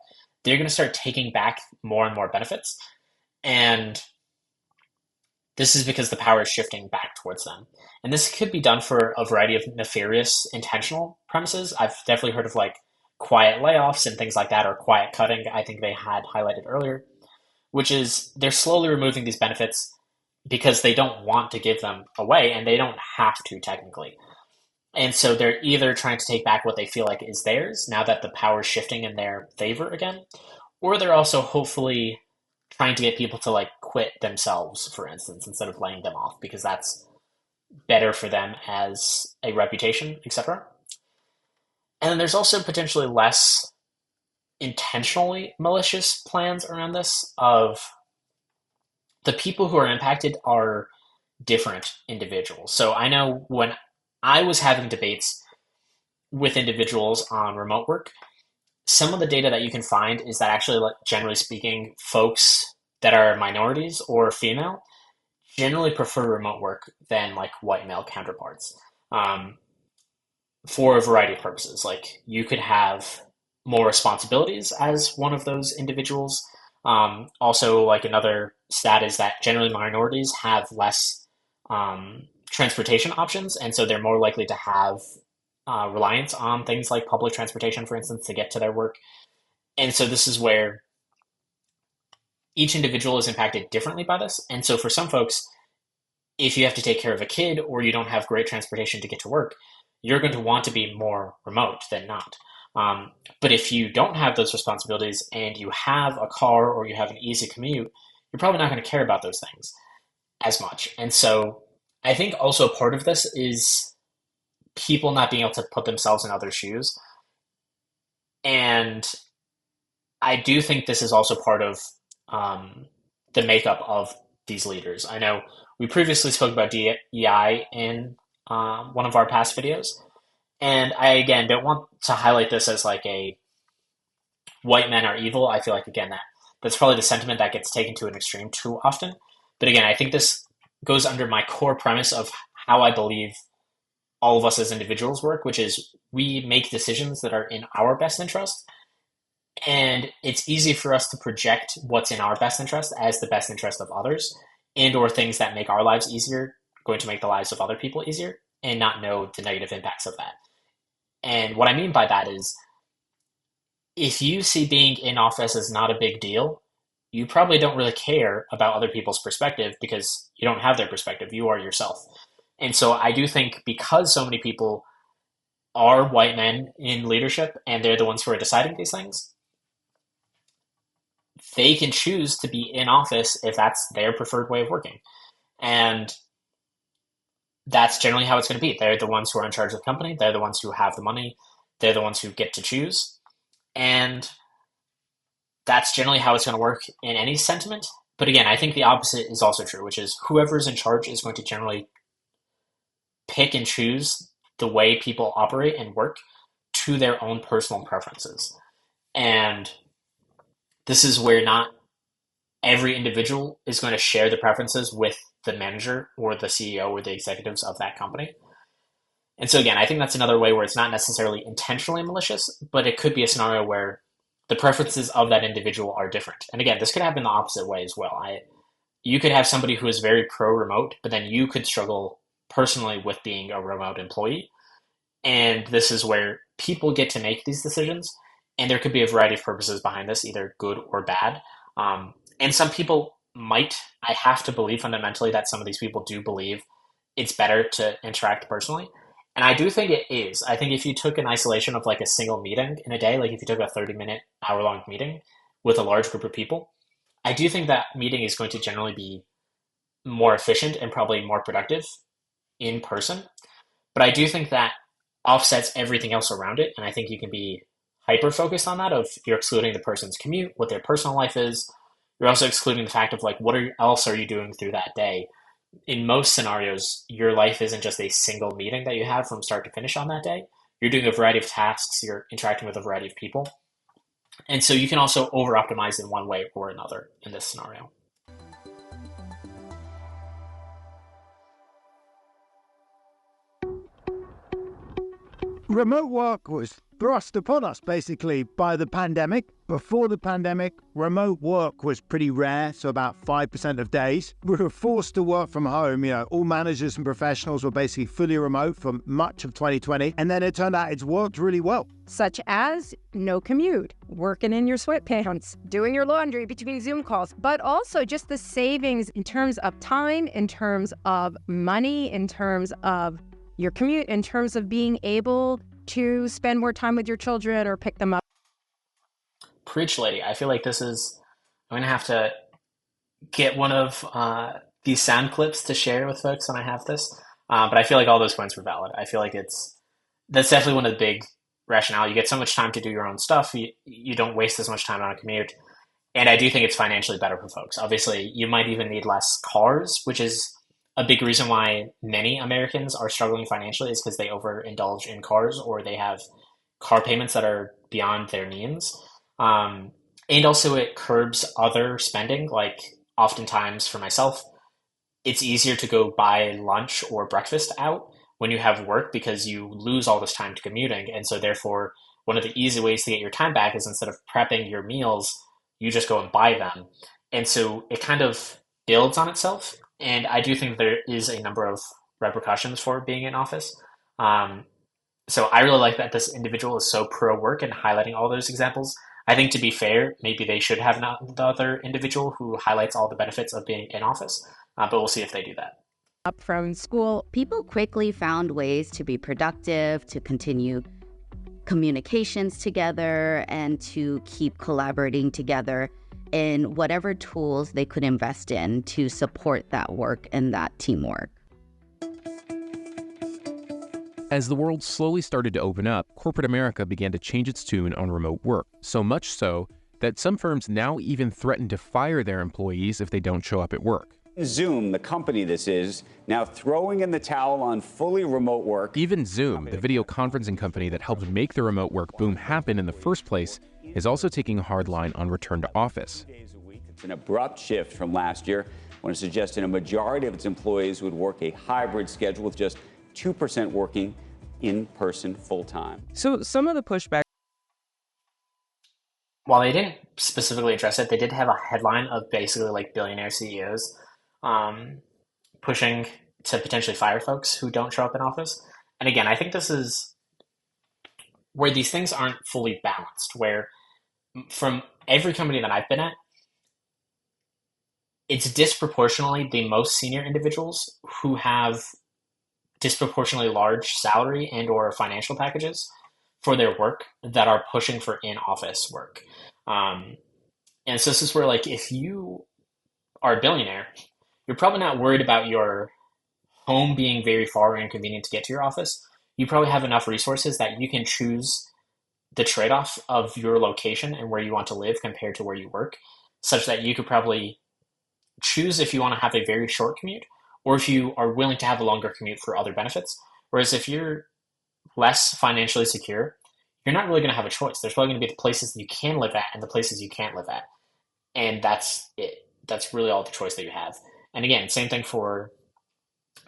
Speaker 8: they're going to start taking back more and more benefits. And this is because the power is shifting back towards them. And this could be done for a variety of nefarious intentional premises. I've definitely heard of like quiet layoffs and things like that, or quiet cutting, I think they had highlighted earlier, which is they're slowly removing these benefits because they don't want to give them away, and they don't have to technically. And so they're either trying to take back what they feel like is theirs now that the power is shifting in their favor again, or they're also hopefully trying to get people to like quit themselves, for instance, instead of laying them off, because that's better for them as a reputation, etc. And then there's also potentially less intentionally malicious plans around this of the people who are impacted are different individuals. So I know when I was having debates with individuals on remote work, some of the data that you can find is that actually, like, generally speaking, folks that are minorities or female generally prefer remote work than like white male counterparts, for a variety of purposes. Like, you could have more responsibilities as one of those individuals. Also, like, another stat is that generally minorities have less transportation options, and so they're more likely to have reliance on things like public transportation, for instance, to get to their work. And so this is where each individual is impacted differently by this. And so for some folks, if you have to take care of a kid or you don't have great transportation to get to work, you're going to want to be more remote than not. But if you don't have those responsibilities and you have a car or you have an easy commute, you're probably not going to care about those things as much. And so I think also part of this is people not being able to put themselves in other shoes. And I do think this is also part of the makeup of these leaders. I know we previously spoke about DEI in one of our past videos. And I, again, don't want to highlight this as like a white men are evil. I feel like, again, that's probably the sentiment that gets taken to an extreme too often. But again, I think this goes under my core premise of how I believe all of us as individuals work, which is we make decisions that are in our best interest. And it's easy for us to project what's in our best interest as the best interest of others, and or things that make our lives easier going to make the lives of other people easier, and not know the negative impacts of that. And what I mean by that is, if you see being in office as not a big deal, you probably don't really care about other people's perspective because you don't have their perspective. You are yourself. And so I do think because so many people are white men in leadership and they're the ones who are deciding these things, they can choose to be in office if that's their preferred way of working. And that's generally how it's going to be. They're the ones who are in charge of the company. They're the ones who have the money. They're the ones who get to choose. And that's generally how it's going to work in any sentiment. But again, I think the opposite is also true, which is whoever's in charge is going to generally pick and choose the way people operate and work to their own personal preferences. And this is where not every individual is going to share the preferences with the manager or the CEO or the executives of that company. And so again, I think that's another way where it's not necessarily intentionally malicious, but it could be a scenario where the preferences of that individual are different. And again, this could happen the opposite way as well. You could have somebody who is very pro-remote, but then you could struggle personally with being a remote employee. And this is where people get to make these decisions. And there could be a variety of purposes behind this, either good or bad. And some people might, I have to believe fundamentally that some of these people do believe it's better to interact personally. And I do think it is. I think if you took an isolation of like a single meeting in a day, like if you took a 30-minute, hour-long meeting with a large group of people, I do think that meeting is going to generally be more efficient and probably more productive in person. But I do think that offsets everything else around it. And I think you can be hyper-focused on that, of you're excluding the person's commute, what their personal life is. You're also excluding the fact of like, what else are you doing through that day? In most scenarios, your life isn't just a single meeting that you have from start to finish on that day. You're doing a variety of tasks. You're interacting with a variety of people. And so you can also over-optimize in one way or another in this scenario.
Speaker 16: Remote work was thrust upon us basically by the pandemic. Before the pandemic, remote work was pretty rare, so about 5% of days. We were forced to work from home. All managers and professionals were basically fully remote for much of 2020. And then it turned out it's worked really well.
Speaker 15: Such as no commute, working in your sweatpants, doing your laundry between Zoom calls, but also just the savings in terms of time, in terms of money, in terms of your commute, in terms of being able to spend more time with your children or pick them up.
Speaker 8: Preach, lady. I feel like I'm going to have to get one of these sound clips to share with folks when I have this. But I feel like all those points were valid. I feel like that's definitely one of the big rationale. You get so much time to do your own stuff. You don't waste as much time on a commute. And I do think it's financially better for folks. Obviously, you might even need less cars, which is a big reason why many Americans are struggling financially, is because they overindulge in cars or they have car payments that are beyond their means. And also it curbs other spending. Like oftentimes for myself, it's easier to go buy lunch or breakfast out when you have work because you lose all this time to commuting. And so therefore, one of the easy ways to get your time back is instead of prepping your meals, you just go and buy them. And so it kind of builds on itself. And I do think there is a number of repercussions for being in office. So I really like that this individual is so pro-work and highlighting all those examples. I think, to be fair, maybe they should have another individual who highlights all the benefits of being in office, but we'll see if they do that.
Speaker 15: Up from school,
Speaker 17: people quickly found ways to be productive, to continue communications together, and to keep collaborating together in whatever tools they could invest in to support that work and that teamwork.
Speaker 11: As the world slowly started to open up, corporate America began to change its tune on remote work, so much so that some firms now even threaten to fire their employees if they don't show up at work.
Speaker 18: Zoom, the company this is, now throwing in the towel on fully remote work.
Speaker 11: Even Zoom, the video conferencing company that helped make the remote work boom happen in the first place, is also taking a hard line on return to office.
Speaker 18: It's an abrupt shift from last year when it suggested a majority of its employees would work a hybrid schedule with just 2% working in person full time.
Speaker 1: So some of the pushback.
Speaker 8: While they didn't specifically address it, they did have a headline of basically like billionaire CEOs pushing to potentially fire folks who don't show up in office. And again, I think this is where these things aren't fully balanced, where from every company that I've been at, it's disproportionately the most senior individuals who have disproportionately large salary and or financial packages for their work that are pushing for in-office work. And so this is where, like, if you are a billionaire, you're probably not worried about your home being very far and inconvenient to get to your office. You probably have enough resources that you can choose the trade-off of your location and where you want to live compared to where you work, such that you could probably choose if you want to have a very short commute or if you are willing to have a longer commute for other benefits. Whereas if you're less financially secure, you're not really going to have a choice. There's probably going to be the places that you can live at and the places you can't live at. And that's it. That's really all the choice that you have. And again, same thing for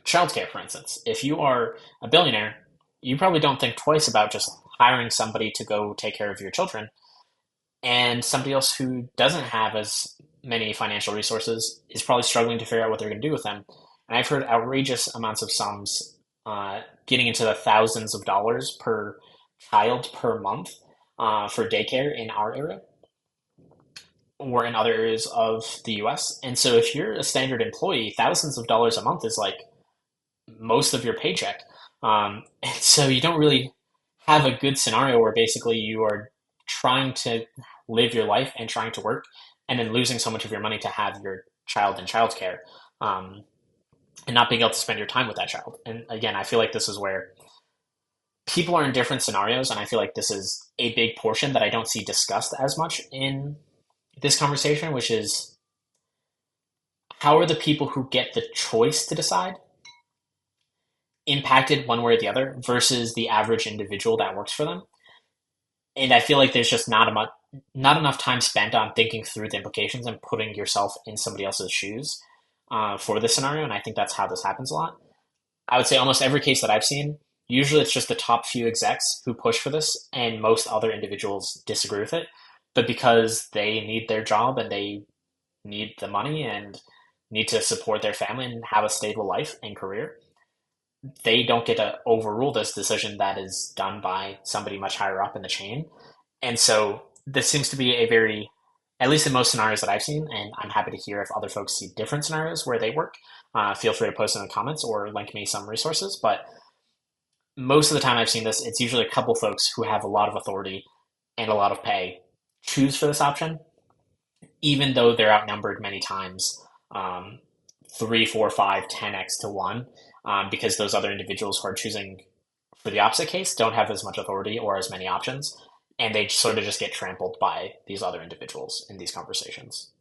Speaker 8: childcare, for instance. If you are a billionaire, you probably don't think twice about just hiring somebody to go take care of your children. And somebody else who doesn't have as many financial resources is probably struggling to figure out what they're going to do with them. And I've heard outrageous amounts of sums getting into the thousands of dollars per child per month for daycare in our area or in other areas of the US. And so if you're a standard employee, thousands of dollars a month is like most of your paycheck. And so you don't really have a good scenario where basically you are trying to live your life and trying to work and then losing so much of your money to have your child in childcare. And not being able to spend your time with that child. And again, I feel like this is where people are in different scenarios, and I feel like this is a big portion that I don't see discussed as much in this conversation, which is how are the people who get the choice to decide impacted one way or the other versus the average individual that works for them? And I feel like there's just not enough time spent on thinking through the implications and putting yourself in somebody else's shoes for this scenario, and I think that's how this happens a lot. I would say almost every case that I've seen, usually it's just the top few execs who push for this, and most other individuals disagree with it. but because they need their job and they need the money and need to support their family and have a stable life and career, they don't get to overrule this decision that is done by somebody much higher up in the chain. And so this seems to be a very, at least in most scenarios that I've seen, and I'm happy to hear if other folks see different scenarios where they work. Feel free to post in the comments or link me some resources. But most of the time I've seen this, it's usually a couple folks who have a lot of authority and a lot of pay choose for this option, even though they're outnumbered many times, 3, 4, 5, 10x to 1, because those other individuals who are choosing for the opposite case don't have as much authority or as many options, and they sort of just get trampled by these other individuals in these conversations.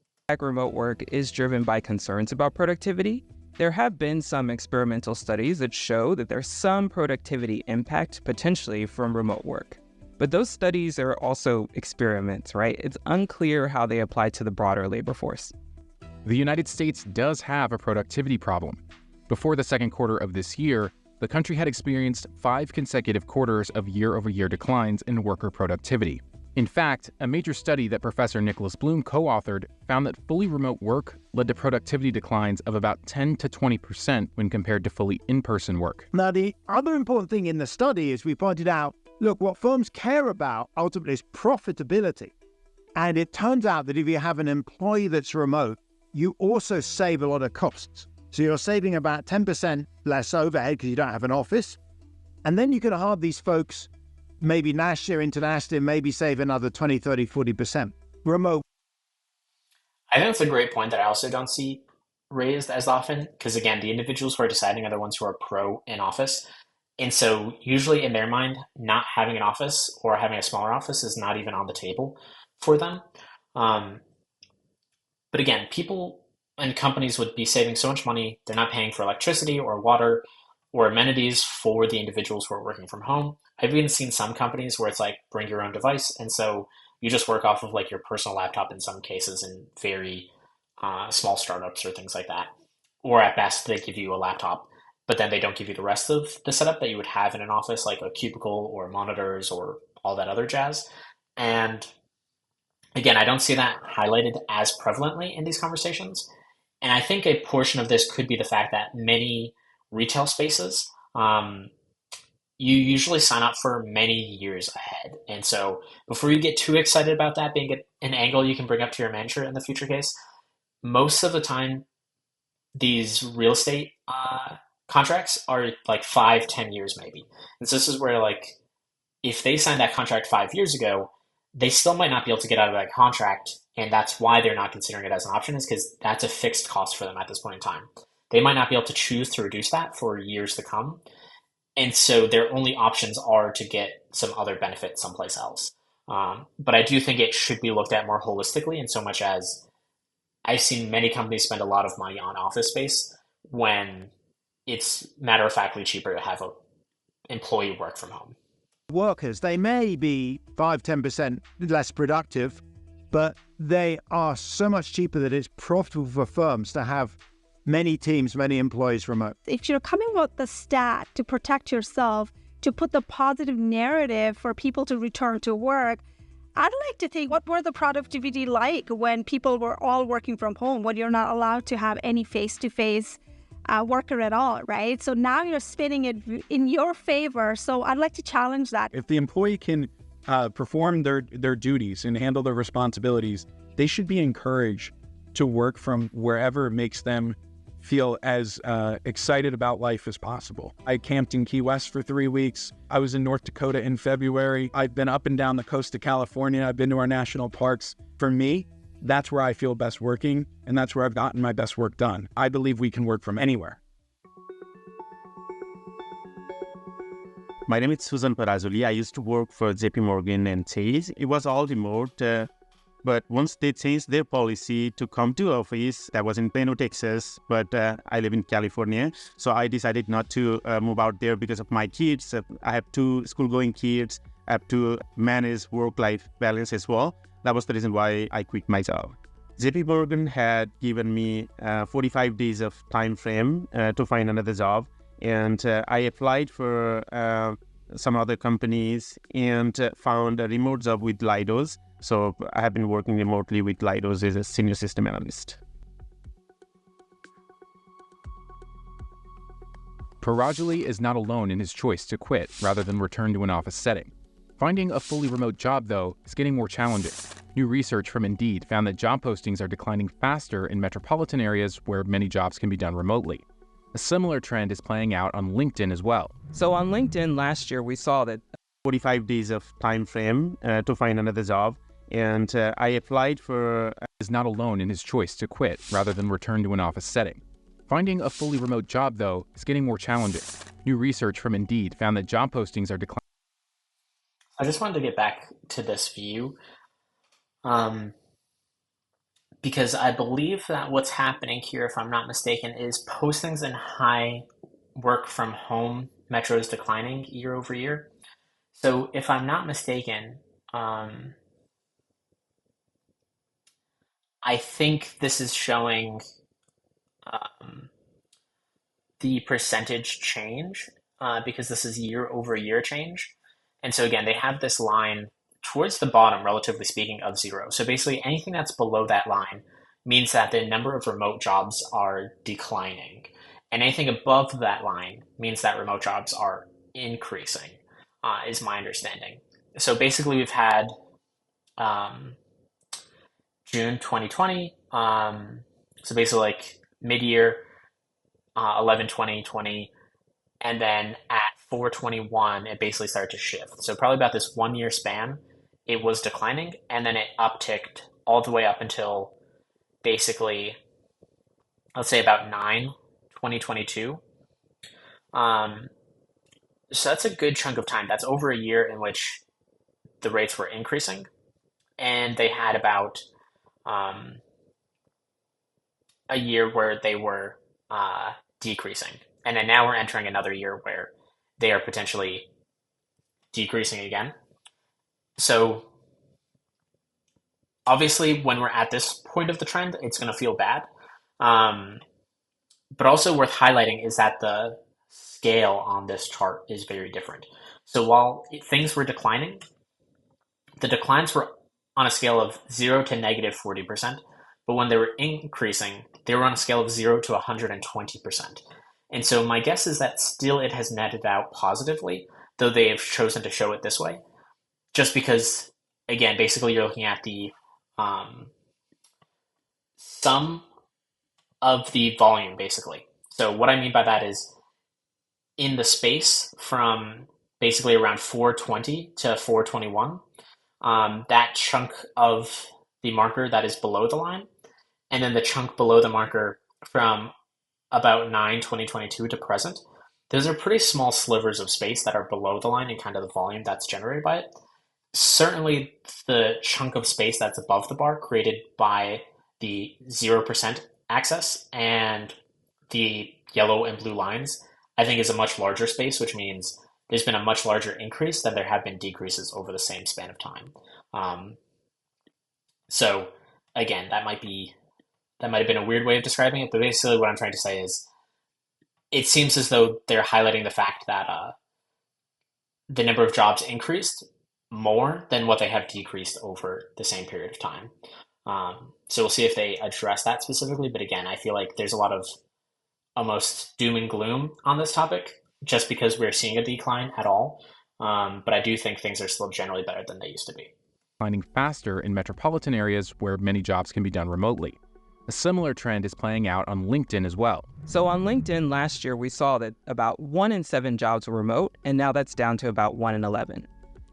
Speaker 1: Remote work is driven by concerns about productivity. There have been some experimental studies that show that there's some productivity impact potentially from remote work. But those studies are also experiments, right? It's unclear how they apply to the broader labor force.
Speaker 11: The United States does have a productivity problem. Before the second quarter of this year, the country had experienced 5 consecutive quarters of year-over-year declines in worker productivity. In fact, a major study that Professor Nicholas Bloom co-authored found that fully remote work led to productivity declines of about 10 to 20% when compared to fully in-person work.
Speaker 16: Now, the other important thing in the study is we pointed out, look, what firms care about ultimately is profitability. And it turns out that if you have an employee that's remote, you also save a lot of costs. So you're saving about 10% less overhead because you don't have an office. And then you can have these folks maybe nationally or internationally, maybe save another 20, 30, 40% remote.
Speaker 8: I think that's a great point that I also don't see raised as often, because again, the individuals who are deciding are the ones who are pro in office. And so usually in their mind, not having an office or having a smaller office is not even on the table for them. But again, people and companies would be saving so much money. They're not paying for electricity or water or amenities for the individuals who are working from home. I've even seen some companies where it's like, bring your own device. And so you just work off of like your personal laptop in some cases in very small startups or things like that. Or at best, they give you a laptop, but then they don't give you the rest of the setup that you would have in an office, like a cubicle or monitors or all that other jazz. And again, I don't see that highlighted as prevalently in these conversations. And I think a portion of this could be the fact that many retail spaces, you usually sign up for many years ahead. And so before you get too excited about that being an angle you can bring up to your manager in the future case, most of the time, these real estate contracts are like 5-10 years maybe. And so this is where like, if they signed that contract 5 years ago, they still might not be able to get out of that contract. And that's why they're not considering it as an option, is because that's a fixed cost for them at this point in time. They might not be able to choose to reduce that for years to come. And so their only options are to get some other benefit someplace else. But I do think it should be looked at more holistically, in so much as I've seen many companies spend a lot of money on office space when it's matter-of-factly cheaper to have an employee work from home.
Speaker 16: Workers, they may be 5-10% less productive, but they are so much cheaper that it's profitable for firms to have many teams, many employees remote.
Speaker 3: If you're coming with the stat to protect yourself, to put the positive narrative for people to return to work, I'd like to think, what were the productivity like when people were all working from home, when you're not allowed to have any face-to-face worker at all, right? So now you're spinning it in your favor. So I'd like to challenge that.
Speaker 19: If the employee can perform their duties and handle their responsibilities, they should be encouraged to work from wherever makes them feel as excited about life as possible. I camped in Key West for 3 weeks. I was in North Dakota in February. I've been up and down the coast of California. I've been to our national parks. For me, that's where I feel best working, and that's where I've gotten my best work done. I believe we can work from anywhere.
Speaker 20: My name is Susan Parazoli. I used to work for JP Morgan and Chase. It was all remote. But once they changed their policy to come to office, that was in Plano, Texas, but I live in California. So I decided not to move out there because of my kids. I have 2 school-going kids. I have to manage work-life balance as well. That was the reason why I quit my job. JP Morgan had given me 45 days of time frame to find another job. And I applied for some other companies and found a remote job with Leidos. So I have been working remotely with Leidos as a senior system analyst.
Speaker 11: Parajuli is not alone in his choice to quit rather than return to an office setting. Finding a fully remote job, though, is getting more challenging. New research from Indeed found that job postings are declining faster in metropolitan areas where many jobs can be done remotely. A similar trend is playing out on LinkedIn as well.
Speaker 1: So on LinkedIn last year, we saw that
Speaker 20: 45 days of time frame to find another job. And I applied for...
Speaker 11: is not alone in his choice to quit rather than return to an office setting. Finding a fully remote job, though, is getting more challenging. New research from Indeed found that job postings are declining.
Speaker 8: I just wanted to get back to this view because I believe that what's happening here, if I'm not mistaken, is postings in high work from home metros declining year over year. So if I'm not mistaken, I think this is showing the percentage change because this is year over year change. And so again, they have this line towards the bottom, relatively speaking, of 0. So basically anything that's below that line means that the number of remote jobs are declining. And anything above that line means that remote jobs are increasing, is my understanding. So basically we've had June 2020, so basically like mid-year, 11/20/20, and then at 4/21, it basically started to shift. So probably about this 1 year span, it was declining, and then it upticked all the way up until basically, let's say about 9/2022. So that's a good chunk of time. That's over a year in which the rates were increasing, and they had about a year where they were decreasing. And then now we're entering another year where they are potentially decreasing again. So obviously when we're at this point of the trend, it's going to feel bad. But also worth highlighting is that the scale on this chart is very different. So while things were declining, the declines were on a scale of 0 to negative 40%. But when they were increasing, they were on a scale of 0 to 120%. And so my guess is that still it has netted out positively, though they have chosen to show it this way. Just because, again, basically you're looking at the sum of the volume, basically. So what I mean by that is in the space from basically around 420 to 421, that chunk of the marker that is below the line, and then the chunk below the marker from about 9/2022 to present, those are pretty small slivers of space that are below the line and kind of the volume that's generated by it. Certainly the chunk of space that's above the bar created by the 0% access and the yellow and blue lines, I think is a much larger space, which means there's been a much larger increase than there have been decreases over the same span of time. So again, that might have been a weird way of describing it, but basically what I'm trying to say is it seems as though they're highlighting the fact that the number of jobs increased more than what they have decreased over the same period of time. So we'll see if they address that specifically. But again, I feel like there's a lot of almost doom and gloom on this topic just because we're seeing a decline at all. But I do think things are still generally better than they used to be.
Speaker 11: Declining faster in metropolitan areas where many jobs can be done remotely. A similar trend is playing out on LinkedIn as well.
Speaker 1: So on LinkedIn last year, we saw that about 1 in 7 jobs were remote, and now that's down to about 1 in 11.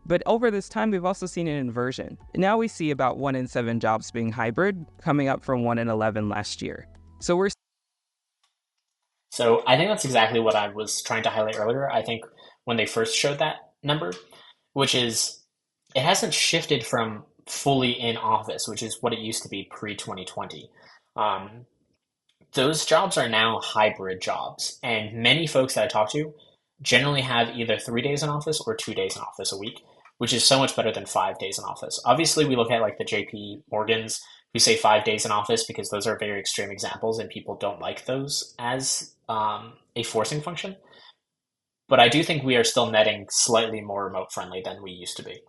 Speaker 1: But over this time, we've also seen an inversion. Now we see about 1 in 7 jobs being hybrid, coming up from 1 in 11 last year. So
Speaker 8: I think that's exactly what I was trying to highlight earlier. I think when they first showed that number, which is it hasn't shifted from fully in office, which is what it used to be pre-2020. Those jobs are now hybrid jobs, and many folks that I talk to generally have either 3 days in office or 2 days in office a week, which is so much better than 5 days in office. Obviously, we look at like the JP Morgans who say 5 days in office because those are very extreme examples and people don't like those as a forcing function. But I do think we are still netting slightly more remote friendly than we used to be.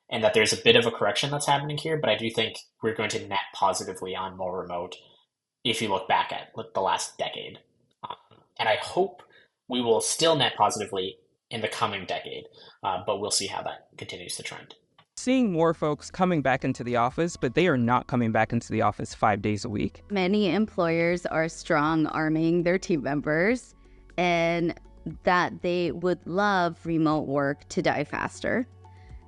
Speaker 8: and that there's a bit of a correction that's happening here, but I do think we're going to net positively on more remote if you look back at the last decade. And I hope we will still net positively in the coming decade, but we'll see how that continues to trend.
Speaker 1: Seeing more folks coming back into the office, but they are not coming back into the office 5 days a week.
Speaker 17: Many employers are strong-arming their team members and that they would love remote work to die faster.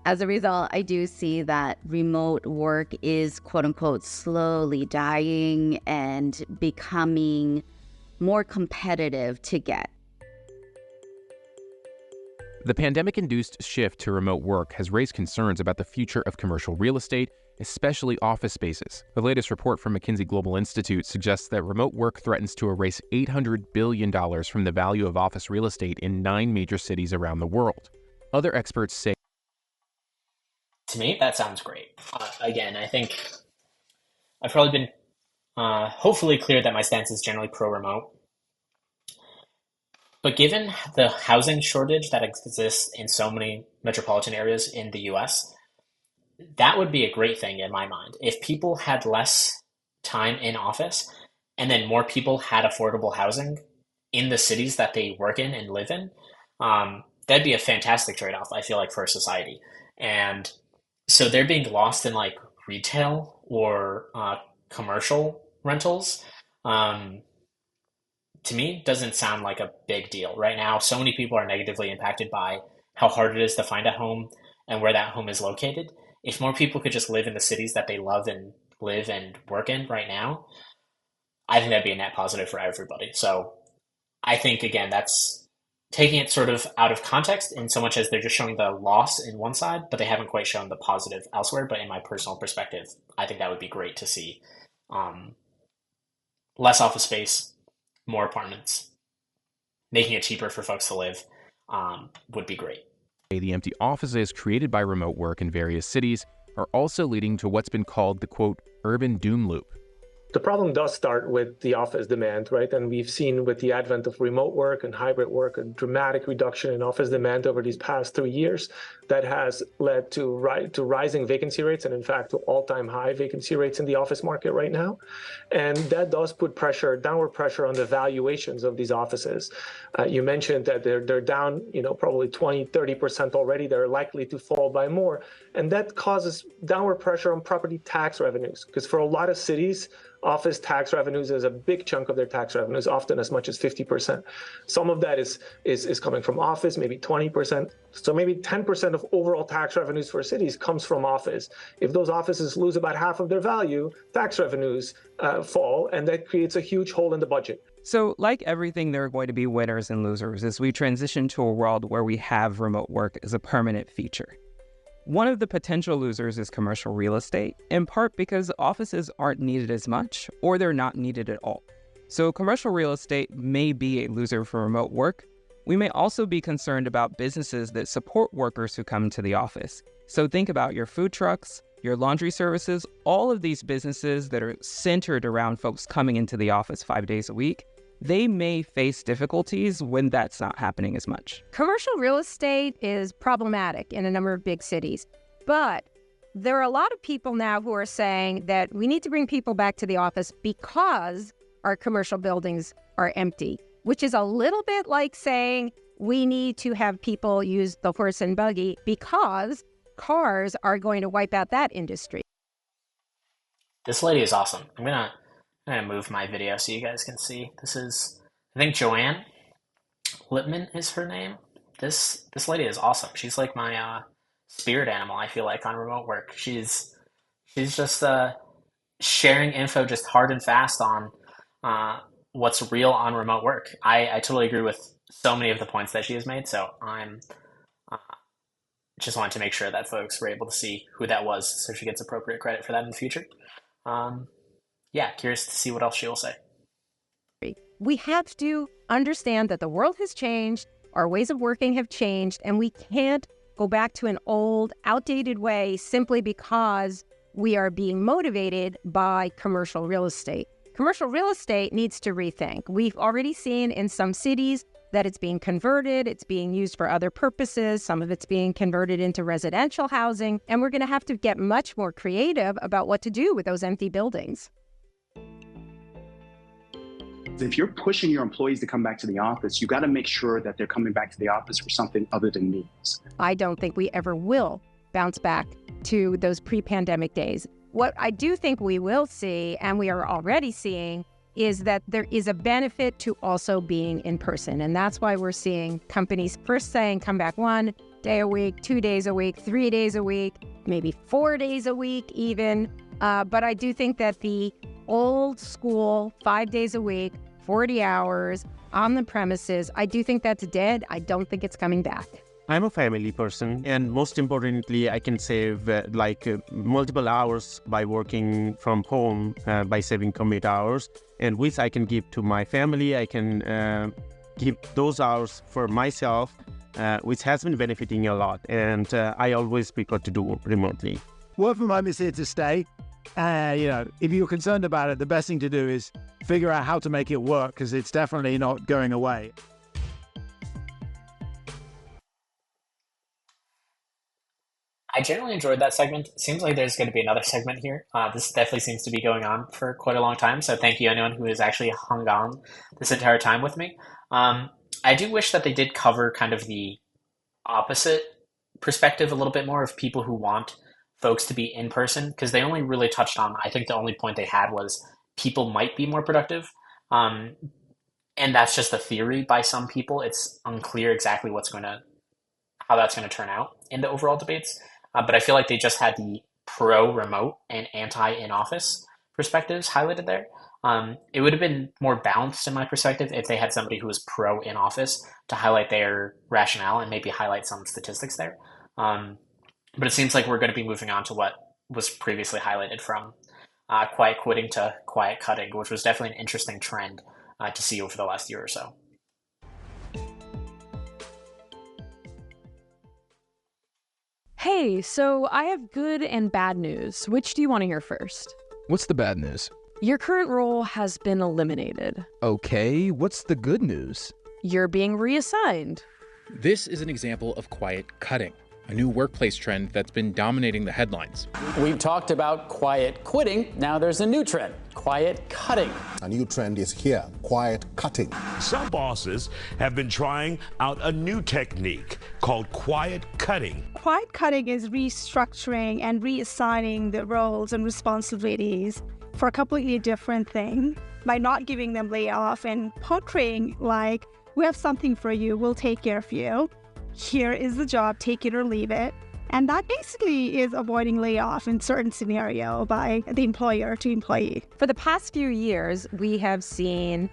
Speaker 17: As a result, I do see that remote work is quote-unquote slowly dying and becoming more competitive to get.
Speaker 11: The pandemic-induced shift to remote work has raised concerns about the future of commercial real estate, especially office spaces. The latest report from McKinsey Global Institute suggests that remote work threatens to erase $800 billion from the value of office real estate in 9 major cities around the world. Other experts say,
Speaker 8: to me, that sounds great. Again, I think I've probably been hopefully clear that my stance is generally pro-remote. But given the housing shortage that exists in so many metropolitan areas in the US, that would be a great thing in my mind. If people had less time in office and then more people had affordable housing in the cities that they work in and live in, that'd be a fantastic trade-off, I feel like, for society. And so they're being lost in like retail or commercial rentals. To me, doesn't sound like a big deal. Right now, so many people are negatively impacted by how hard it is to find a home and where that home is located. If more people could just live in the cities that they love and live and work in right now, I think that'd be a net positive for everybody. So I think, again, that's taking it sort of out of context in so much as they're just showing the loss in one side, but they haven't quite shown the positive elsewhere. But in my personal perspective, I think that would be great to see. Less office space, more apartments, making it cheaper for folks to live would be great.
Speaker 11: The empty offices created by remote work in various cities are also leading to what's been called the, quote, urban doom loop.
Speaker 21: The problem does start with the office demand, right? And we've seen with the advent of remote work and hybrid work, a dramatic reduction in office demand over these past 3 years that has led to rising vacancy rates and, in fact, to all-time high vacancy rates in the office market right now. And that does put downward pressure on the valuations of these offices. You mentioned that they're down, probably 20, 30% already. They're likely to fall by more. And that causes downward pressure on property tax revenues, because for a lot of cities, office tax revenues is a big chunk of their tax revenues, often as much as 50%. Some of that is coming from office, maybe 20%. So maybe 10% of overall tax revenues for cities comes from office. If those offices lose about half of their value, tax revenues fall, and that creates a huge hole in the budget.
Speaker 1: So like everything, there are going to be winners and losers as we transition to a world where we have remote work as a permanent feature. One of the potential losers is commercial real estate, in part because offices aren't needed as much or they're not needed at all. So commercial real estate may be a loser for remote work. We may also be concerned about businesses that support workers who come to the office. So think about your food trucks, your laundry services, all of these businesses that are centered around folks coming into the office 5 days a week. They may face difficulties when that's not happening as much.
Speaker 15: Commercial real estate is problematic in a number of big cities, but there are a lot of people now who are saying that we need to bring people back to the office because our commercial buildings are empty, which is a little bit like saying we need to have people use the horse and buggy because cars are going to wipe out that industry.
Speaker 8: This lady is awesome. I'm gonna move my video so you guys can see. This is, I think, Joanne Lippman is her name. This lady is awesome. She's like my spirit animal, I feel like, on remote work. She's just sharing info just hard and fast on what's real on remote work. I totally agree with so many of the points that she has made, so I'm just wanted to make sure that folks were able to see who that was so she gets appropriate credit for that in the future. Yeah, curious to see what else she will say.
Speaker 15: We have to understand that the world has changed, our ways of working have changed, and we can't go back to an old, outdated way simply because we are being motivated by commercial real estate. Commercial real estate needs to rethink. We've already seen in some cities that it's being converted, it's being used for other purposes, some of it's being converted into residential housing, and we're going to have to get much more creative about what to do with those empty buildings.
Speaker 9: If you're pushing your employees to come back to the office, you got to make sure that they're coming back to the office for something other than meetings.
Speaker 15: I don't think we ever will bounce back to those pre-pandemic days. What I do think we will see, and we are already seeing, is that there is a benefit to also being in person. And that's why we're seeing companies first saying come back 1 day a week, 2 days a week, 3 days a week, maybe 4 days a week even. But I do think that the old school 5 days a week, 40 hours on the premises, I do think that's dead. I don't think it's coming back.
Speaker 20: I'm a family person, and most importantly, I can save multiple hours by working from home by saving commute hours, and which I can give to my family. I can give those hours for myself, which has been benefiting a lot, and I always prefer to do remotely.
Speaker 16: Work from home is here to stay. If you're concerned about it, the best thing to do is figure out how to make it work, because it's definitely not going away.
Speaker 8: I generally enjoyed that segment. It seems like there's going to be another segment here. This definitely seems to be going on for quite a long time. So thank you anyone who has actually hung on this entire time with me. I do wish that they did cover kind of the opposite perspective a little bit more of people who want folks to be in person, because they only really touched on, I think the only point they had was people might be more productive. And that's just a theory by some people. It's unclear exactly how that's going to turn out in the overall debates. But I feel like they just had the pro-remote and anti-in-office perspectives highlighted there. It would have been more balanced in my perspective if they had somebody who was pro-in-office to highlight their rationale and maybe highlight some statistics there. But it seems like we're going to be moving on to what was previously highlighted from quiet quitting to quiet cutting, which was definitely an interesting trend to see over the last year or so.
Speaker 22: Hey, so I have good and bad news. Which do you want to hear first?
Speaker 23: What's the bad news?
Speaker 22: Your current role has been eliminated.
Speaker 23: Okay, what's the good news?
Speaker 22: You're being reassigned.
Speaker 11: This is an example of quiet cutting, a new workplace trend that's been dominating the headlines.
Speaker 24: We've talked about quiet quitting. Now there's a new trend, quiet cutting.
Speaker 25: A new trend is here, quiet cutting.
Speaker 26: Some bosses have been trying out a new technique called quiet cutting.
Speaker 3: Quiet cutting is restructuring and reassigning the roles and responsibilities for a completely different thing by not giving them layoff and portraying like, we have something for you, we'll take care of you. Here is the job, take it or leave it. And that basically is avoiding layoff in certain scenario by the employer to employee.
Speaker 15: For the past few years, we have seen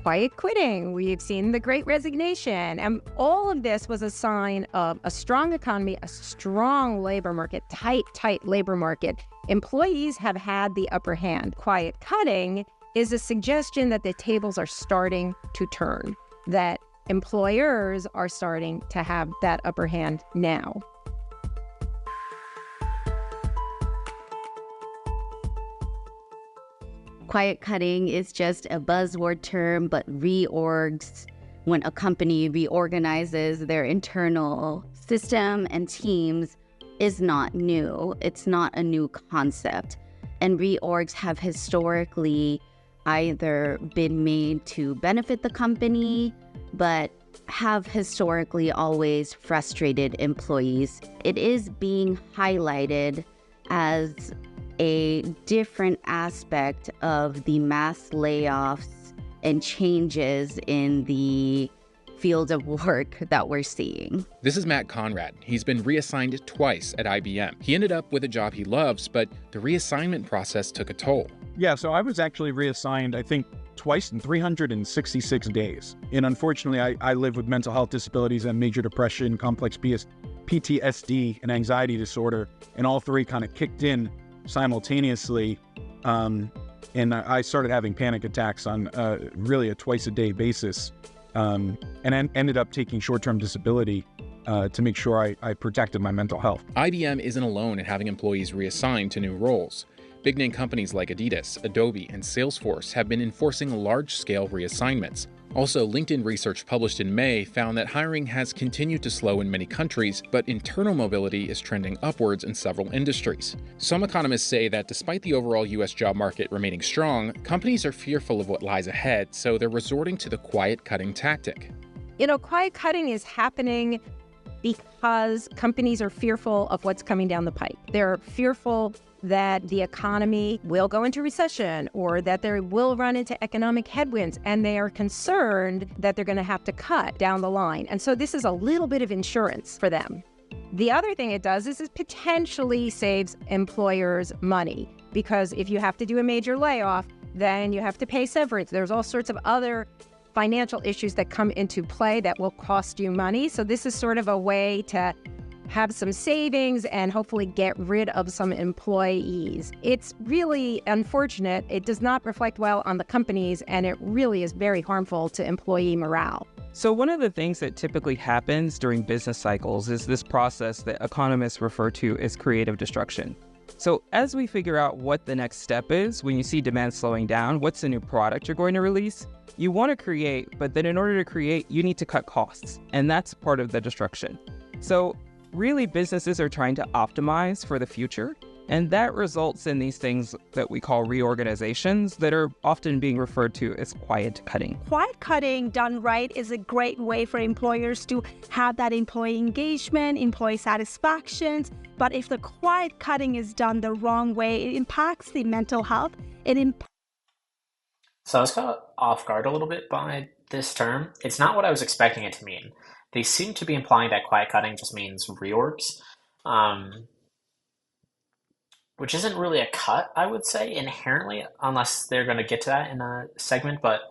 Speaker 15: quiet quitting, we've seen the Great Resignation, and all of this was a sign of a strong economy, a strong labor market, tight labor market. Employees have had the upper hand. Quiet cutting is a suggestion that the tables are starting to turn, that employers are starting to have that upper hand now.
Speaker 17: Quiet cutting is just a buzzword term, but reorgs, when a company reorganizes their internal system and teams, is not new. It's not a new concept. And reorgs have historically either been made to benefit the company, but have historically always frustrated employees. It is being highlighted as a different aspect of the mass layoffs and changes in the field of work that we're seeing.
Speaker 11: This is Matt Conrad. He's been reassigned twice at IBM. He ended up with a job he loves, but the reassignment process took a toll.
Speaker 19: Yeah, so I was actually reassigned, I think, twice in 366 days. And unfortunately, I live with mental health disabilities and major depression, complex PTSD, and anxiety disorder, and all three kind of kicked in simultaneously. And I started having panic attacks on really a twice-a-day basis, and ended up taking short-term disability to make sure I protected my mental health.
Speaker 11: IBM isn't alone in having employees reassigned to new roles. Big-name companies like Adidas, Adobe, and Salesforce have been enforcing large-scale reassignments. Also, LinkedIn research published in May found that hiring has continued to slow in many countries, but internal mobility is trending upwards in several industries. Some economists say that despite the overall U.S. job market remaining strong, companies are fearful of what lies ahead, so they're resorting to the quiet cutting tactic.
Speaker 15: Quiet cutting is happening because companies are fearful of what's coming down the pipe. They're fearful that the economy will go into recession or that they will run into economic headwinds, and they are concerned that they're going to have to cut down the line. And so this is a little bit of insurance for them. The other thing it does is it potentially saves employers money, because if you have to do a major layoff, then you have to pay severance. There's all sorts of other financial issues that come into play that will cost you money. So this is sort of a way to have some savings and hopefully get rid of some employees. It's really unfortunate. It does not reflect well on the companies, and it really is very harmful to employee morale.
Speaker 1: So one of the things that typically happens during business cycles is this process that economists refer to as creative destruction. So as we figure out what the next step is, when you see demand slowing down, what's the new product you're going to release? You want to create, but then in order to create, you need to cut costs. And that's part of the destruction. So really, businesses are trying to optimize for the future. And that results in these things that we call reorganizations that are often being referred to as quiet cutting.
Speaker 3: Quiet cutting done right is a great way for employers to have that employee engagement, employee satisfaction. But if the quiet cutting is done the wrong way, it impacts the mental health.
Speaker 8: So I was caught off guard a little bit by this term. It's not what I was expecting it to mean. They seem to be implying that quiet cutting just means reorgs, which isn't really a cut, I would say, inherently, unless they're going to get to that in a segment. But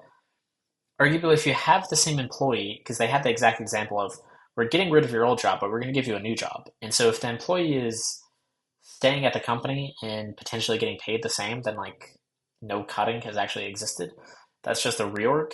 Speaker 8: arguably, if you have the same employee, because they had the exact example of, we're getting rid of your old job, but we're going to give you a new job. And so if the employee is staying at the company and potentially getting paid the same, then like no cutting has actually existed. That's just a reorg.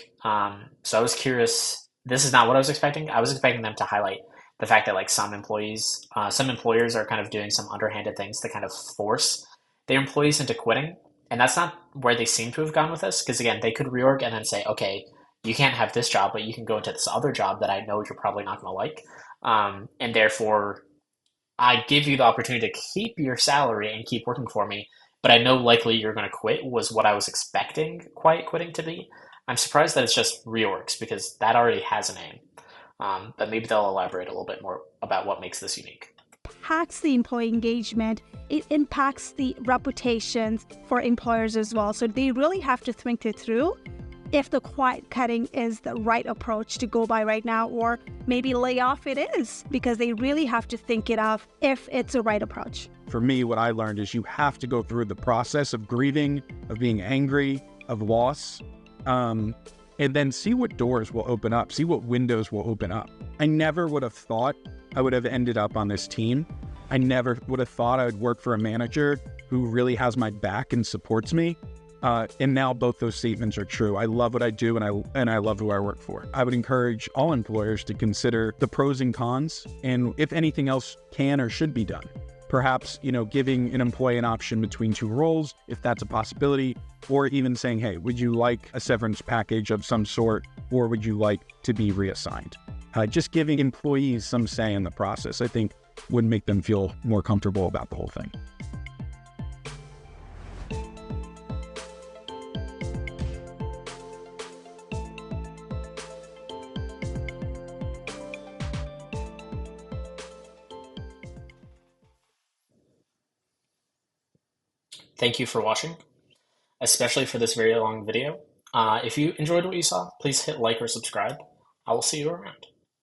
Speaker 8: So I was curious. This is not what I was expecting. I was expecting them to highlight the fact that like some employers are kind of doing some underhanded things to kind of force their employees into quitting. And that's not where they seem to have gone with this. Because again, they could reorg and then say, okay, you can't have this job, but you can go into this other job that I know you're probably not going to like. And therefore, I give you the opportunity to keep your salary and keep working for me, but I know likely you're going to quit, was what I was expecting quiet quitting to be. I'm surprised that it's just reorgs, because that already has a name. But maybe they'll elaborate a little bit more about what makes this unique.
Speaker 3: Impacts the employee engagement. It impacts the reputations for employers as well. So they really have to think it through if the quiet cutting is the right approach to go by right now, or maybe layoff it is, because they really have to think it of if it's the right approach.
Speaker 19: For me, what I learned is you have to go through the process of grieving, of being angry, of loss, and then see what doors will open up, see what windows will open up. I never would have thought I would have ended up on this team. I never would have thought I would work for a manager who really has my back and supports me. And now both those statements are true. I love what I do, and I love who I work for. I would encourage all employers to consider the pros and cons, and if anything else can or should be done. Perhaps, giving an employee an option between two roles, if that's a possibility, or even saying, hey, would you like a severance package of some sort, or would you like to be reassigned? Just giving employees some say in the process, I think, would make them feel more comfortable about the whole thing.
Speaker 8: Thank you for watching, especially for this very long video. If you enjoyed what you saw, please hit like or subscribe. I will see you around.